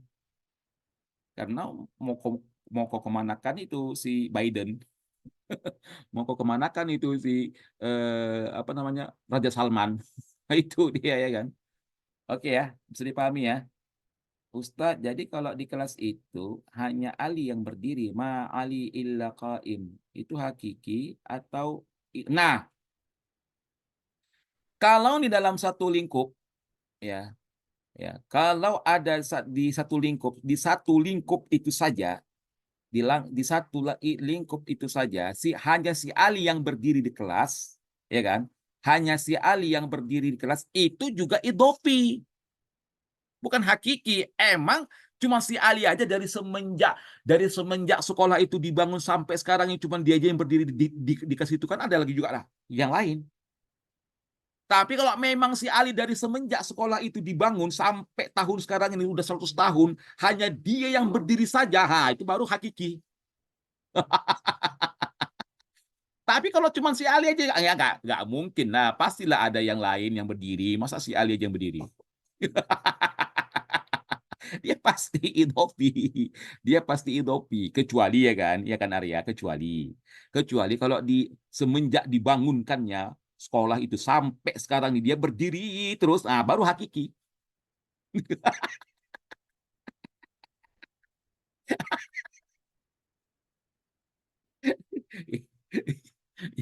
Karena mau ke, mau ke kemanakan itu si Biden, mau ke kemanakan itu si apa namanya Raja Salman. Itu dia ya kan. Oke ya, bisa dipahami ya. Ustadz, jadi kalau di kelas itu hanya Ali yang berdiri, ma Ali illa qaim. Itu hakiki atau nah, kalau di dalam satu lingkup ya, ya, kalau ada di satu lingkup itu saja, di satu lingkup itu saja, hanya si Ali yang berdiri di kelas, ya kan? Hanya si Ali yang berdiri di kelas itu juga idofi, bukan hakiki. Emang cuma si Ali aja dari semenjak sekolah itu dibangun sampai sekarang ini cuma dia aja yang berdiri di kelas itu, kan ada lagi juga lah yang lain. Tapi kalau memang si Ali dari semenjak sekolah itu dibangun sampai tahun sekarang ini udah 100 tahun, hanya dia yang berdiri saja, itu baru hakiki. Tapi kalau cuma si Ali aja, ya nggak mungkin. Nah, pastilah ada yang lain yang berdiri. Masa si Ali aja yang berdiri? Dia pasti idopi. Dia pasti idopi. Kecuali ya kan Arya, kecuali kalau semenjak dibangunkannya sekolah itu sampai sekarang ini dia berdiri terus, baru hakiki.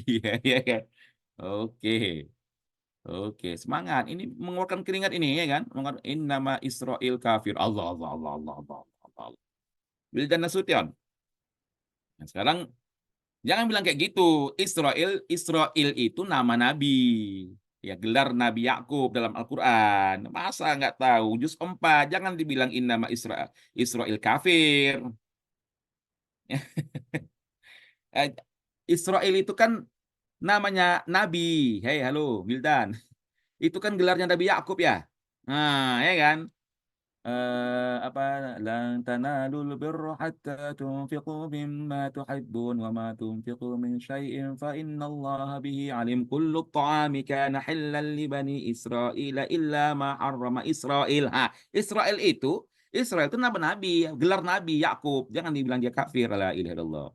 Iya, iya, iya. Oke, oke, semangat. Ini mengeluarkan keringat ini ya kan? Mengeluarkan nama Israel kafir. Allah, Allah, Allah, Allah, Allah, Allah. Wildan Nasution. Nah, sekarang jangan bilang kayak gitu. Israel itu nama nabi. Ya, gelar Nabi Yakub dalam Al-Quran. Masa nggak tahu? Juz 4. Jangan dibilang nama Israel. Israel kafir. Eh, Israel itu kan namanya Nabi. Hei, halo, Wildan. Itu kan gelarnya Nabi Yakub ya. Nah, ya kan? Apa lan tanalul birra hatta tunfiqu mimma tuhibbun wa ma tunfiqu min syai'in fa innallaha bihi alim kullu ta'ami kana halal li bani Israil illa ma harrama Israil. Israel itu nama nabi, gelar Nabi Yakub. Jangan dibilang dia kafir, la ilaha illallah.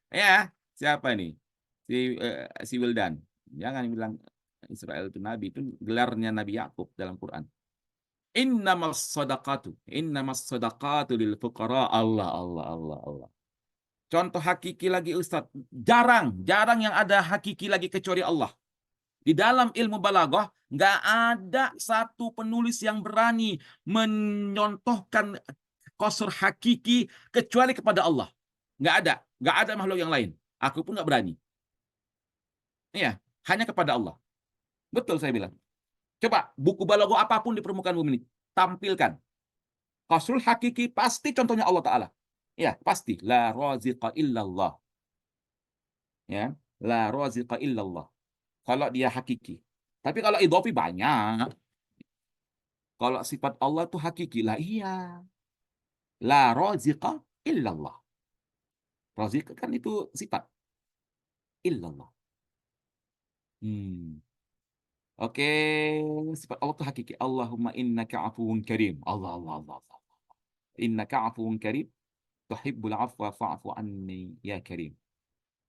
Ya, siapa nih? Si Wildan. Jangan bilang Israel itu nabi, itu gelarnya Nabi Yakub dalam Quran. Innamas sadaqatu lil fuqara. Allah, Allah, Allah, Allah. Contoh hakiki lagi Ustadz. Jarang yang ada hakiki lagi kecuali Allah. Di dalam ilmu balaghah nggak ada satu penulis yang berani menyontohkan qasr hakiki kecuali kepada Allah. Nggak ada makhluk yang lain. Aku pun nggak berani. Iya, hanya kepada Allah. Betul saya bilang. Coba buku balaghah apapun di permukaan bumi ini tampilkan. Qasrul hakiki pasti contohnya Allah Ta'ala. Ya, pasti. La raziqa illallah. Ya, la raziqa illallah. Kalau dia hakiki. Tapi kalau idhofi banyak. Kalau sifat Allah itu hakiki. Lah iya. La raziqa illallah. Raziqa kan itu sifat. Illallah. Hmm. Oke, sifat Allah itu hakiki. Allahumma innaka afuwun karim. Allah, Allah, Allah, Allah. Innaka afuwun karim. Tuhibbul afwa fa'fu anni ya karim.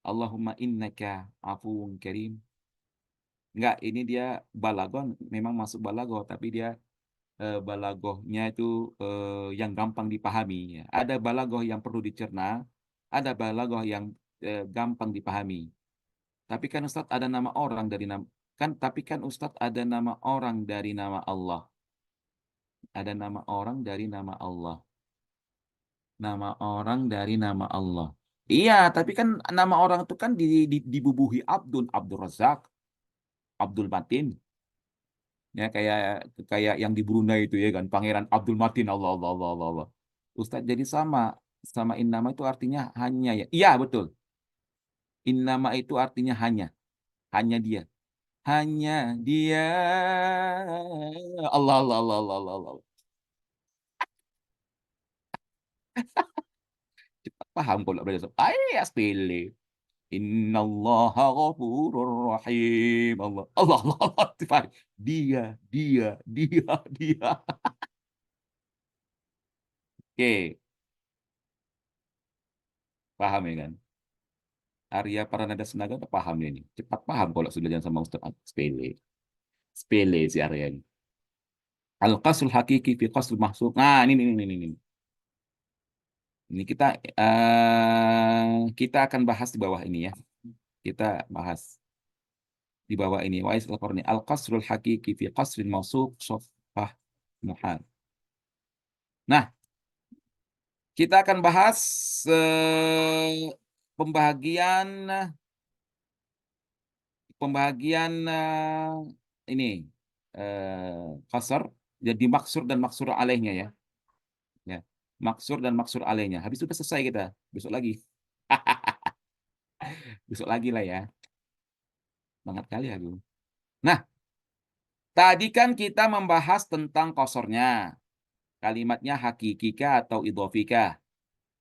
Allahumma innaka afuwun karim. Enggak, ini dia balaghah, memang masuk balaghah, tapi dia balaghahnya itu yang gampang dipahami. Ya. Ada balaghah yang perlu dicerna, ada balaghah yang gampang dipahami. Tapi kan Ustadz ada nama orang dari nama kan, tapi kan Ustadz ada nama orang dari nama Allah. Ada nama orang dari nama Allah. Nama orang dari nama Allah. Iya, tapi kan nama orang itu kan dibubuhi Abdul Razak, Abdul Matin. Ya kayak kayak yang di Brunei itu ya kan, Pangeran Abdul Matin, Allah Allah Allah Allah. Allah. Ustadz, jadi sama sama innama itu artinya hanya ya. Iya, betul. Innama itu artinya hanya dia. Hanya dia. Allah Allah Allah Allah Allah. Allah. Cepat paham kalau belajar. Ya sepele. Innallaha ghafurur rahim. Allah Allah Allah Allah. Dia dia dia dia. Oke, paham ya kan? Arya Paranada Senaga udah paham ini. Cepat paham kalau sudah jalan sama Ustaz. Sepele. Sepele si Arya ini. Al-qasul hakiki fi qasul mahsub. Nah, ini. Ini kita akan bahas di bawah ini ya. Kita bahas di bawah ini. Wa is al-qarni al-qasrul hakiki fi qasrin mawsuf safah muhal. Nah, kita akan bahas pembagian pembagian ini qasar jadi maksur dan maksur alaihnya ya. Ya. Maksur dan maksur alaihnya. Habis itu selesai kita. Besok lagi. Besok lagi lah ya. Banget kali aku. Nah, tadi kan kita membahas tentang kosornya. Kalimatnya hakikika atau idhofika.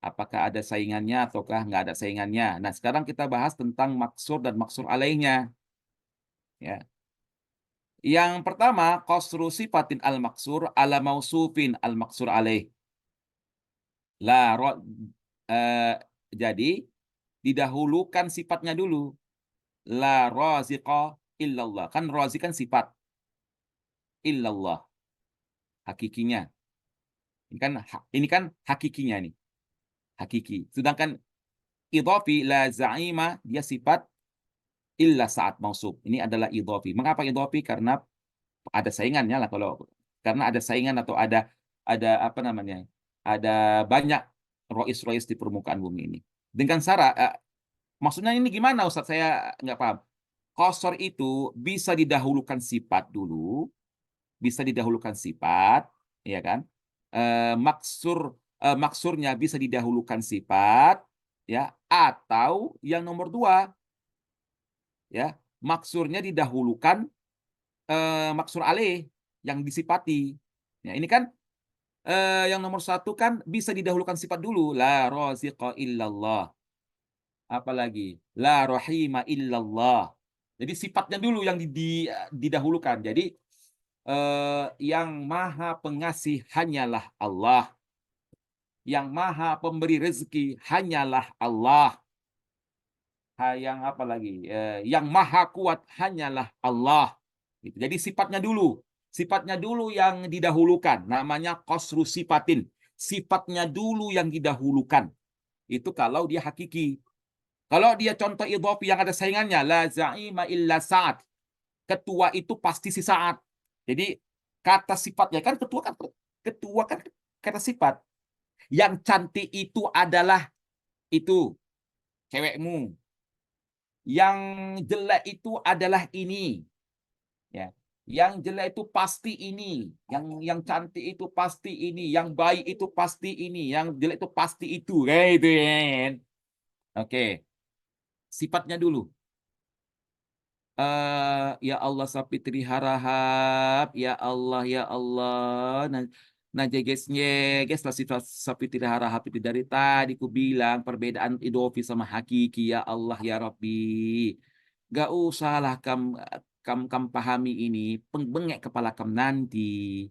Apakah ada saingannya ataukah nggak ada saingannya. Nah, sekarang kita bahas tentang maksur dan maksur alaihnya. Ya. Yang pertama, qasru sifatin al-maksur ala mausufin al-maksur alaih. La, eh, jadi, didahulukan sifatnya dulu. La raziqa illallah. Kan razi kan sifat. Illallah. Hakikinya. Ini kan hakikinya nih. Hakiki. Sedangkan idhafi la za'ima dia sifat illa saat mausuf. Ini adalah idhafi. Mengapa idhafi? Karena ada saingannya lah kalau karena ada saingan atau ada apa namanya? Ada banyak rois-rois di permukaan bumi ini. Dengan syarat maksudnya ini gimana Ustaz? Saya nggak paham. Qasar itu bisa didahulukan sifat dulu, bisa didahulukan sifat, ya kan? Maksurnya bisa didahulukan sifat, ya, atau yang nomor dua, ya, maksurnya didahulukan maksur alih yang disifati. Ya, ini kan yang nomor satu kan bisa didahulukan sifat dulu, la raziqa illallah. Apalagi la rahima illallah. Jadi sifatnya dulu yang didahulukan. Jadi yang maha pengasih hanyalah Allah. Yang maha pemberi rezeki hanyalah Allah. Yang apa lagi? Yang maha kuat hanyalah Allah. Gitu. Jadi sifatnya dulu. Sifatnya dulu yang didahulukan. Namanya qasru sifatin. Sifatnya dulu yang didahulukan. Itu kalau dia hakiki. Kalau dia contoh idhofi yang ada saingannya. La za'ima illa sa'at. Ketua itu pasti si Sa'ad. Jadi kata sifatnya kan ketua kan kata sifat. Yang cantik itu adalah itu cewekmu. Yang jelek itu adalah ini. Ya. Yang jelek itu pasti ini. Yang cantik itu pasti ini. Yang baik itu pasti ini. Yang jelek itu pasti itu. Kayak itu ya. Oke. Sifatnya dulu. Ya Allah sapitri harahap, ya Allah. Nah, guys lah sifat sapitri harahap itu dari tadi ku bilang perbedaan idofi sama hakiki, ya Allah ya Rabbi. Gak usahlah kam pahami ini, pengbengek kepala kam nanti.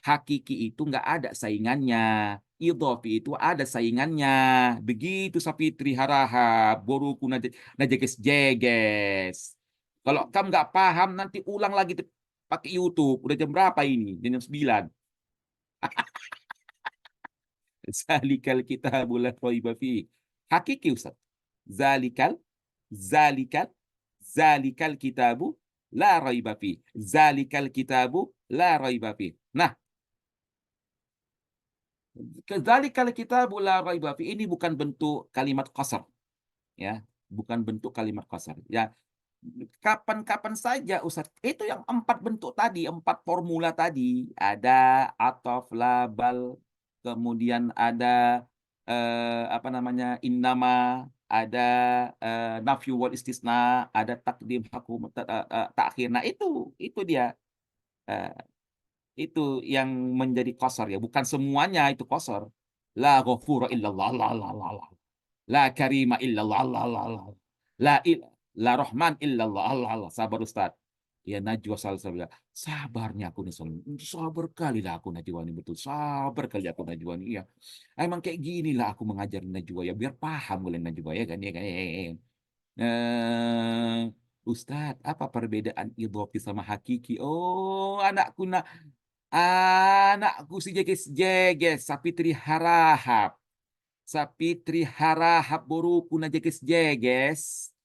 Hakiki itu nggak ada saingannya. Idhofi itu ada saingannya. Begitu Sapitri Harahap, Boruku Najeges Jeges. Kalau kamu nggak paham, nanti ulang lagi pakai YouTube. Udah jam berapa ini? Jam 9. Zalikal kitabul la raiba fi. Hakiki Ustaz. Zalikal, zalikal, zalikal kitabu la raiba fi. Zalikal kitabu la raiba fi. Nah, zalikal kitabu la raiba fi ini bukan bentuk kalimat qasar, ya. Bukan bentuk kalimat qasar. Ya, kapan-kapan saja Ustaz. Itu yang 4 bentuk tadi, 4 formula tadi. Ada ataf, labal, kemudian ada apa namanya? Innama, ada nafyu wal istisna, ada takdim hakum ta'khir. Nah, itu dia. Eh, itu yang menjadi qasar ya, bukan semuanya itu qasar. La ghafura illallah, la la la la. La karima illallah, la la la. La il La Rahman illallah. Allah Allah. Sabar Ustaz. Ya Najwa Salsabila. Sabarnya aku nih sabar kali lah aku Najwa ini betul. Sabar kali aku Najwa ini. Iya. Emang kayak gini lah aku mengajar Najwa ya biar paham oleh Najwa ya kan ya kan. Ustaz, apa perbedaan idhofi sama hakiki? Oh, anakku si jeges jeges Sapitri Harahap. Sapitri Harahap Boruku na jeges jeges.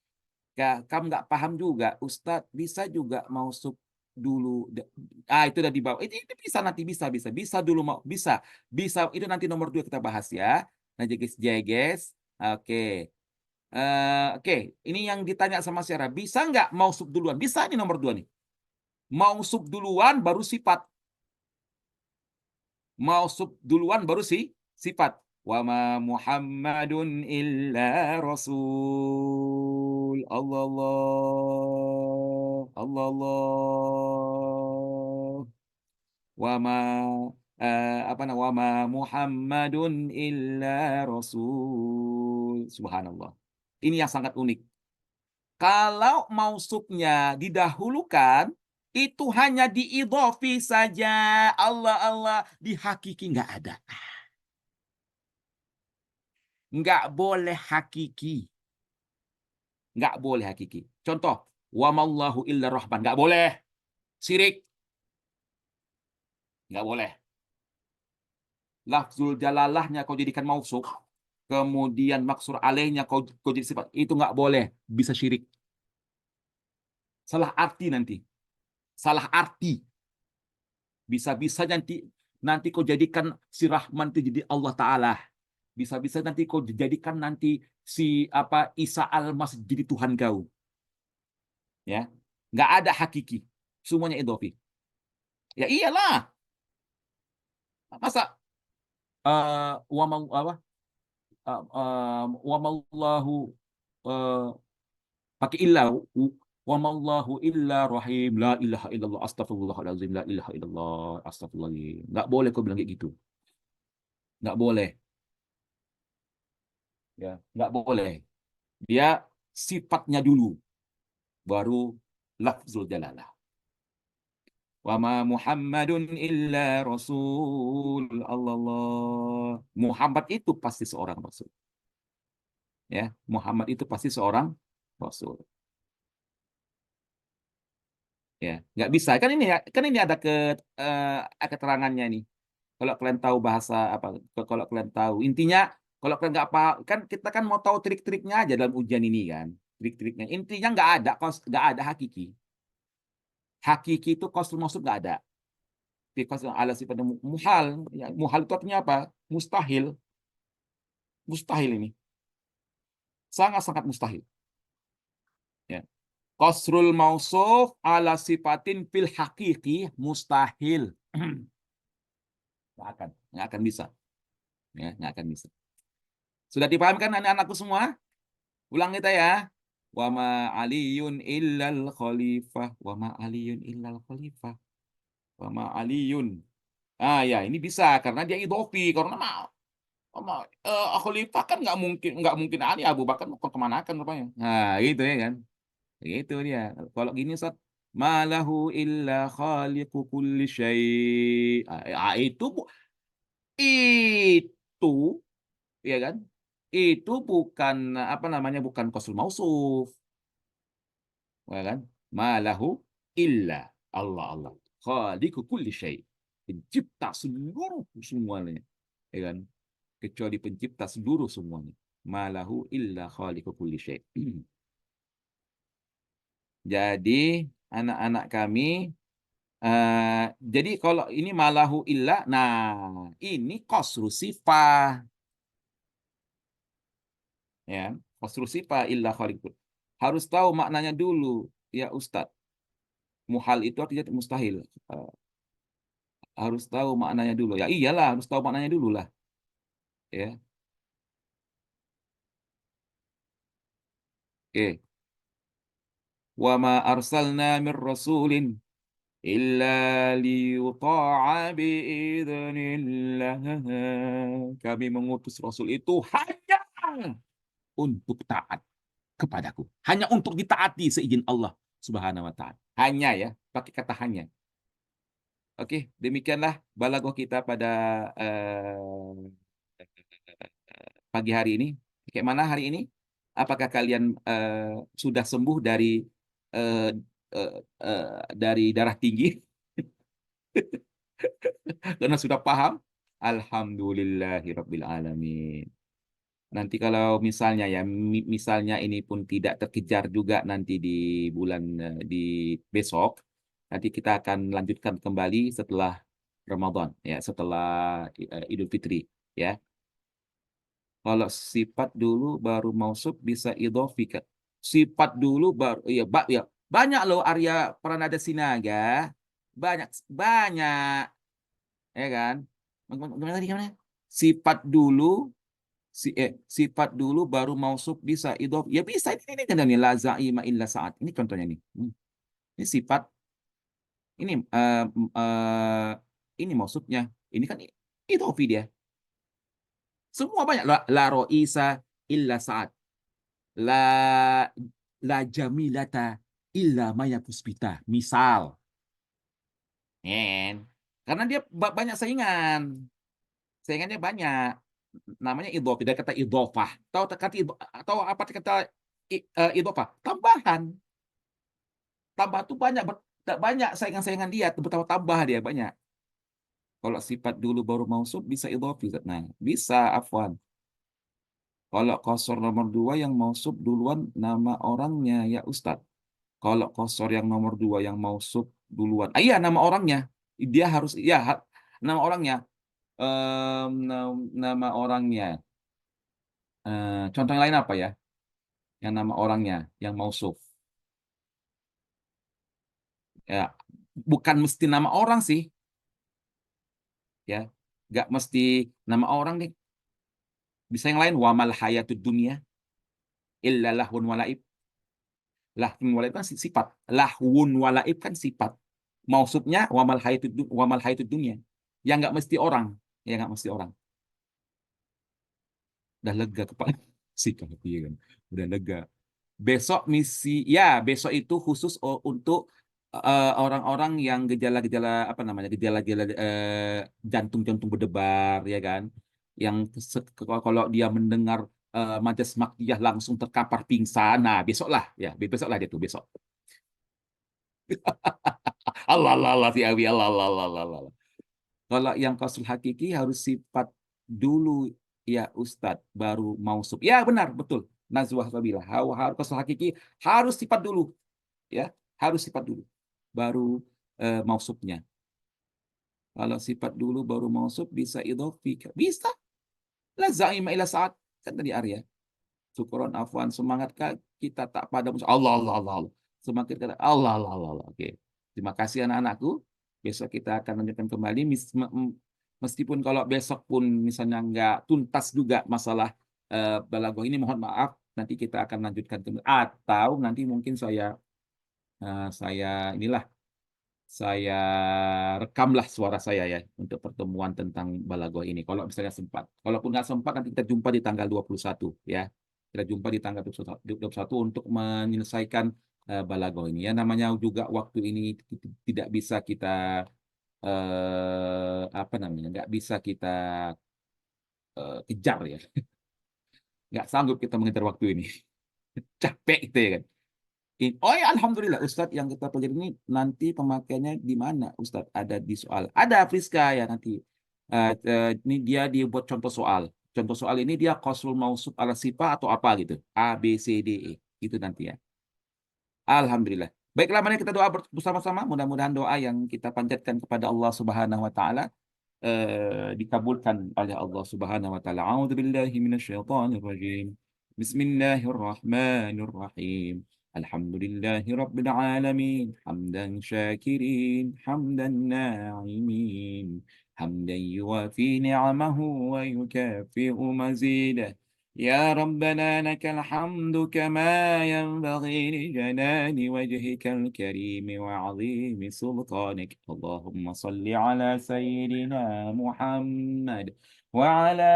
Kamu nggak paham juga, Ustadz bisa juga mau sub dulu. Itu udah dibawa. Itu bisa nanti bisa dulu mau bisa itu nanti nomor 2 kita bahas ya. Nah jeges jeges. Oke. Oke, ini yang ditanya sama Syara, bisa nggak mau sub duluan? Bisa nih nomor 2 nih. Mau sub duluan baru sifat. Mau sub duluan baru sifat. Wa ma Muhammadun illa rasul. Allah Allah. Allah Allah. Wa ma wa ma Muhammadun illa rasul. Subhanallah. Ini yang sangat unik. Kalau mausuknya didahulukan, itu hanya diidhofi saja. Allah Allah, di hakiki nggak ada. Nggak boleh hakiki. Nggak boleh hakiki. Contoh, wa mallahu illa rahman. Nggak boleh. Syirik. Nggak boleh. Lafzul jalalahnya kau jadikan mausuk. Kemudian maksur alaihnya kau jadi sifat. Itu nggak boleh. Bisa syirik. Salah arti nanti. Salah arti. Bisa-bisa nanti kau jadikan si Rahman itu jadi Allah Ta'ala. Bisa-bisa nanti kau jadikan nanti si Isa Al-Masih jadi Tuhan kau. Ya, nggak ada hakiki. Semuanya idhofi. Ya iyalah. Masa wa mau apa? Wa mallahu pakai illa wa mallahu illa rahim la ilaha illallah astagfirullahalazim la ilaha illallah astagfirullahalazim. Nggak boleh kau bilang kayak gitu. Nggak boleh. Ya, nggak boleh. Dia sifatnya dulu, baru lafzul jalalah. Wa ma Muhammadun illa rasul. Allah. Muhammad itu pasti seorang rasul. Ya, Muhammad itu pasti seorang rasul. Ya, nggak bisa kan ini ada keterangannya nih. Kalau kalian tahu bahasa apa, kalau kalian tahu intinya, kalau kalian nggak paham, kan kita kan mau tahu trik-triknya aja dalam ujian ini kan, trik-triknya. Intinya nggak ada hakiki. Hakiki itu kostum maksud nggak ada. Because ala sifat muhal, ya, muhal itu artinya apa? Mustahil, mustahil ini, sangat-sangat mustahil. Ya. Qasrul mausuf ala sifatin fil hakiki mustahil. Nggak akan bisa. Ya, nggak akan bisa. Sudah dipahamkan anak-anakku semua? Ulang kita ya. Wa ma aliyun illal khalifah. Wa ma aliyun illal khalifah. Wa ma aliyun. Ya ini bisa karena dia idhofi. Karena khalifah kan nggak mungkin Ali Abu Bakar mau kemana kan rupanya. Nah gitu ya kan. Gitu dia. Kalau gini Ustaz, Ma lahu illa khaliqu kulli syai'. Itu ya kan? Itu bukan apa namanya? Bukan qasul mausuf, ya kan? Ma lahu illa Allah Allah. Khaliqu kulli syai'. Pencipta seluruh semuanya. Ya kan? Kecuali pencipta seluruh semuanya. Ma lahu illa khaliqu kulli syai'. Jadi anak-anak kami jadi kalau ini malahu illa, nah ini qasru sifah ya, qasru sifah illa khaliqun. Harus tahu maknanya dulu ya Ustadz. Muhal itu artinya mustahil. Harus tahu maknanya dulu. Ya iyalah harus tahu maknanya dulu lah ya. Oke. Wa ma arsalna mir rasulin illa liyuta'a biidznillah. Kami mengutus Rasul itu hanya untuk taat kepadaku. Hanya untuk ditaati seizin Allah Subhanahu wa taala. Hanya ya, pakai kata hanya. Oke, demikianlah balaghah kita pada pagi hari ini. Bagaimana hari ini? Apakah kalian sudah sembuh eh, dari darah tinggi karena sudah paham? Alhamdulillahirabbil alamin. Nanti kalau misalnya ya, misalnya ini pun tidak terkejar juga nanti di bulan di besok, nanti kita akan lanjutkan kembali setelah Ramadan ya, setelah Idul Fitri ya. Kalau sifat dulu baru mausuf bisa idhofi Kak. Sifat dulu baru ya, ya banyak loh Arya Pranada Sinaga. Banyak banyak ya kan? Gimana tadi gimana? Sifat dulu sifat dulu baru mausuf bisa idhof ya bisa ini kan nih la zaima illa saat ini contohnya nih. Ini sifat ini ini mausufnya ini kan idhofi dia semua banyak la roisa illa saat la la jamilata illa maya puspita misal karena dia banyak saingannya banyak namanya idhofi dari kata idhofah tahu apa kata idhofah tambahan tambah tuh banyak banyak saingan-saingan dia betapa tambah dia banyak kalau sifat dulu baru mausuf bisa idhofi nah bisa afwan kalau kosor nomor dua yang mausuf duluan nama orangnya ya Ustadz kalau kosor yang nomor dua yang mausuf duluan iya nama orangnya dia harus ya nama orangnya nama orangnya contoh yang lain apa ya yang nama orangnya yang mausuf ya bukan mesti nama orang sih ya nggak mesti nama orang nih bisa yang lain wamal hayatud dunia illa lahun walaib lahun walaib kan sifat lahun walaib kan sifat maksudnya wamal hayatud dunia yang nggak mesti orang ya nggak mesti orang udah lega kepala sih kalau iya kan udah lega besok misi ya besok itu khusus untuk orang-orang yang gejala-gejala apa namanya gejala-gejala jantung-jantung berdebar ya kan yang kalau dia mendengar majas makkiyah langsung terkapar pingsan nah besok lah ya besok lah dia tuh besok Allah Allah Allah si Abi Allah Allah Allah Allah Allah. Kalau yang qasul hakiki harus sifat dulu ya Ustadz baru mausuf ya benar betul Nazwah Sabila harus qasul hakiki harus sifat dulu ya harus sifat dulu baru mausufnya. Kalau sifat dulu baru mausuf bisa idhofi. Bisa. La zaima ila saat. Kan tadi Arya. Syukuran afwan. Semangat kak kita tak pada Allah Allah Allah Allah. Semakin kata Allah Allah Allah Allah. Oke. Terima kasih anak-anakku. Besok kita akan lanjutkan kembali. Meskipun kalau besok pun misalnya nggak tuntas juga masalah balaghah ini mohon maaf. Nanti kita akan lanjutkan kembali. Atau nanti mungkin saya inilah saya rekamlah suara saya ya untuk pertemuan tentang balaghah ini. Kalau misalnya sempat. Kalaupun nggak sempat, nanti kita jumpa di tanggal 21 ya. Kita jumpa di tanggal 21 untuk menyelesaikan balaghah ini. Ya namanya juga waktu ini tidak bisa kita apa namanya, nggak bisa kita kejar ya, nggak sanggup kita mengejar waktu ini, capek gitu ya kan. Oh ya, alhamdulillah Ustadz, yang kita pelajari ini nanti pemakaiannya di mana Ustadz? Ada di soal. Ada Friska ya nanti. Ini dia dibuat contoh soal. Contoh soal ini dia qasul mausuf ala sifat atau apa gitu. A, B, C, D, E. Itu nanti ya. Alhamdulillah. Baiklah, mari kita doa bersama-sama. Mudah-mudahan doa yang kita panjatkan kepada Allah Subhanahu wa taala dikabulkan oleh Allah Subhanahu wa taala. A'udzubillahi minasyaitonir rajim. Bismillahirrahmanirrahim. Alhamdulillahi rabbil alamin. Hamdan syakirin, hamdan na'imin. Hamdan yuwafi ni'amahu wa yukafi'u mazidah. يا ربنا لك الحمد كما ينبغي لجلال وجهك الكريم وعظيم سلطانك اللهم صل على سيدنا محمد وعلى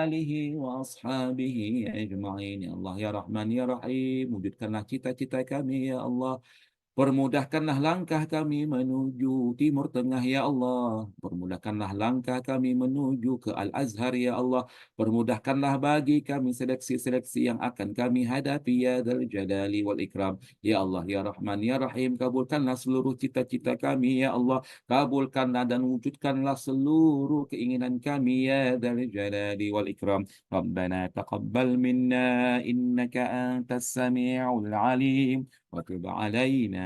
آله وأصحابه أجمعين يا الله يا رحمن يا رحيم wujudkanlah cita-cita kami ya Allah. Permudahkanlah langkah kami menuju Timur Tengah, ya Allah. Permudahkanlah langkah kami menuju ke Al-Azhar, ya Allah. Permudahkanlah bagi kami seleksi-seleksi yang akan kami hadapi, ya Dzal Jalali wal Ikram. Ya Allah, ya Rahman, ya Rahim, kabulkanlah seluruh cita-cita kami, ya Allah. Kabulkanlah dan wujudkanlah seluruh keinginan kami, ya Dzal Jalali wal Ikram. Rabbana taqabbal minna innaka antas sami'ul alim. وتب علينا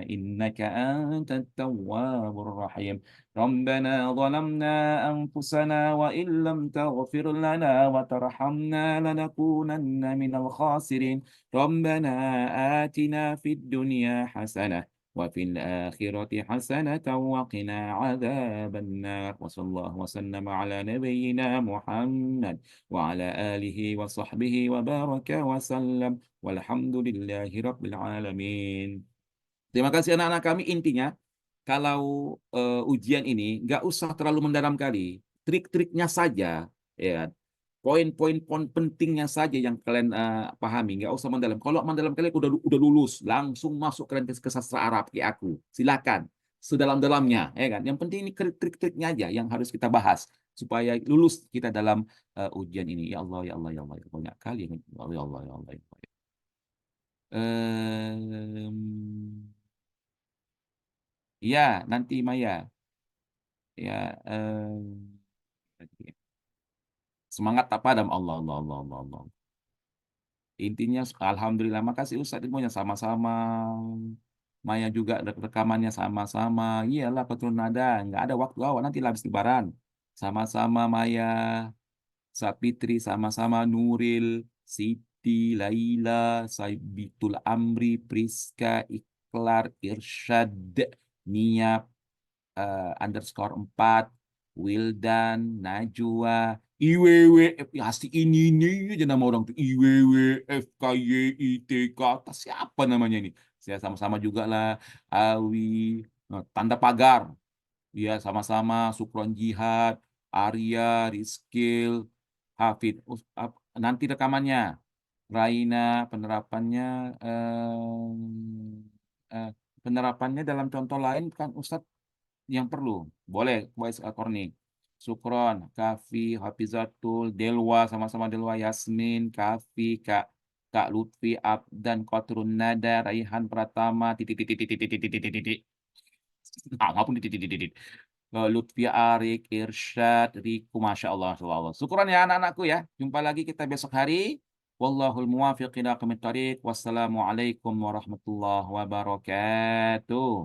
إنك أنت التواب الرحيم ربنا ظلمنا أنفسنا وإن لم تغفر لنا وترحمنا لنكونن من الخاسرين ربنا آتنا في الدنيا حسنة وفي الآخرة حسنة وقنا عذاب النار وصلى الله وسلم على نبينا محمد وعلى آله وصحبه وبارك وسلم walhamdulillahi rabbil alamin. Terima kasih anak-anak kami. Intinya, kalau ujian ini nggak usah terlalu mendalam kali. Trik-triknya saja, ya kan? Poin-poin pentingnya saja yang kalian pahami. Nggak usah mendalam. Kalau mendalam kalian udah lulus, langsung masuk kalian ke sastra Arab kayak aku. Silakan. Sedalam-dalamnya, ya kan? Yang penting ini trik-triknya aja yang harus kita bahas supaya lulus kita dalam ujian ini. Ya Allah, ya Allah, ya Allah. Banyak kali ini. Ya Allah, ya Allah, ya Allah. Ya Allah. Ya, nanti Maya. Ya, semangat tak padam. Allah, Allah, Allah, Allah, Allah. Intinya, alhamdulillah. Makasih Ustadz ilmunya sama-sama. Maya juga rekamannya sama-sama. Iyalah, keturunan nada. Nggak ada waktu awal nanti habis lebaran. Sama-sama Maya. Sapitri sama-sama Nuril, Siti, Laila, Saibitul Amri, Priska, Iklar, Irsyad, Nia, underscore 4, Wildan, Najwa, IWW, pasti ini aja nama orang tuh, IWW, FKY, ITK, atas siapa namanya ini? Saya sama-sama juga lah, Awi, tanda pagar, ya sama-sama, Sukron Jihad, Arya, Rizkil, Hafid. Nanti rekamannya, Raina, penerapannya, eh, penerapannya dalam contoh lain kan Ustadz yang perlu. Boleh, Wais Korni. Sukron, Kafi, Hafizatul, Delwa, sama-sama Delwa, Yasmin, Kafi, Kak Lutfi, Abdan, Kotrun Nada, Raihan Pratama, titik, titik, titik, titik, titik, titik, titik. Maupun titik, titik, titik. Lutfi Arik, Irsyad, Riku, Masya Allah, Masya Allah. Syukuran ya anak-anakku ya. Jumpa lagi kita besok hari. Wallahul muwafiq ila aqwamit thoriq. Wassalamualaikum warahmatullahi wabarakatuh.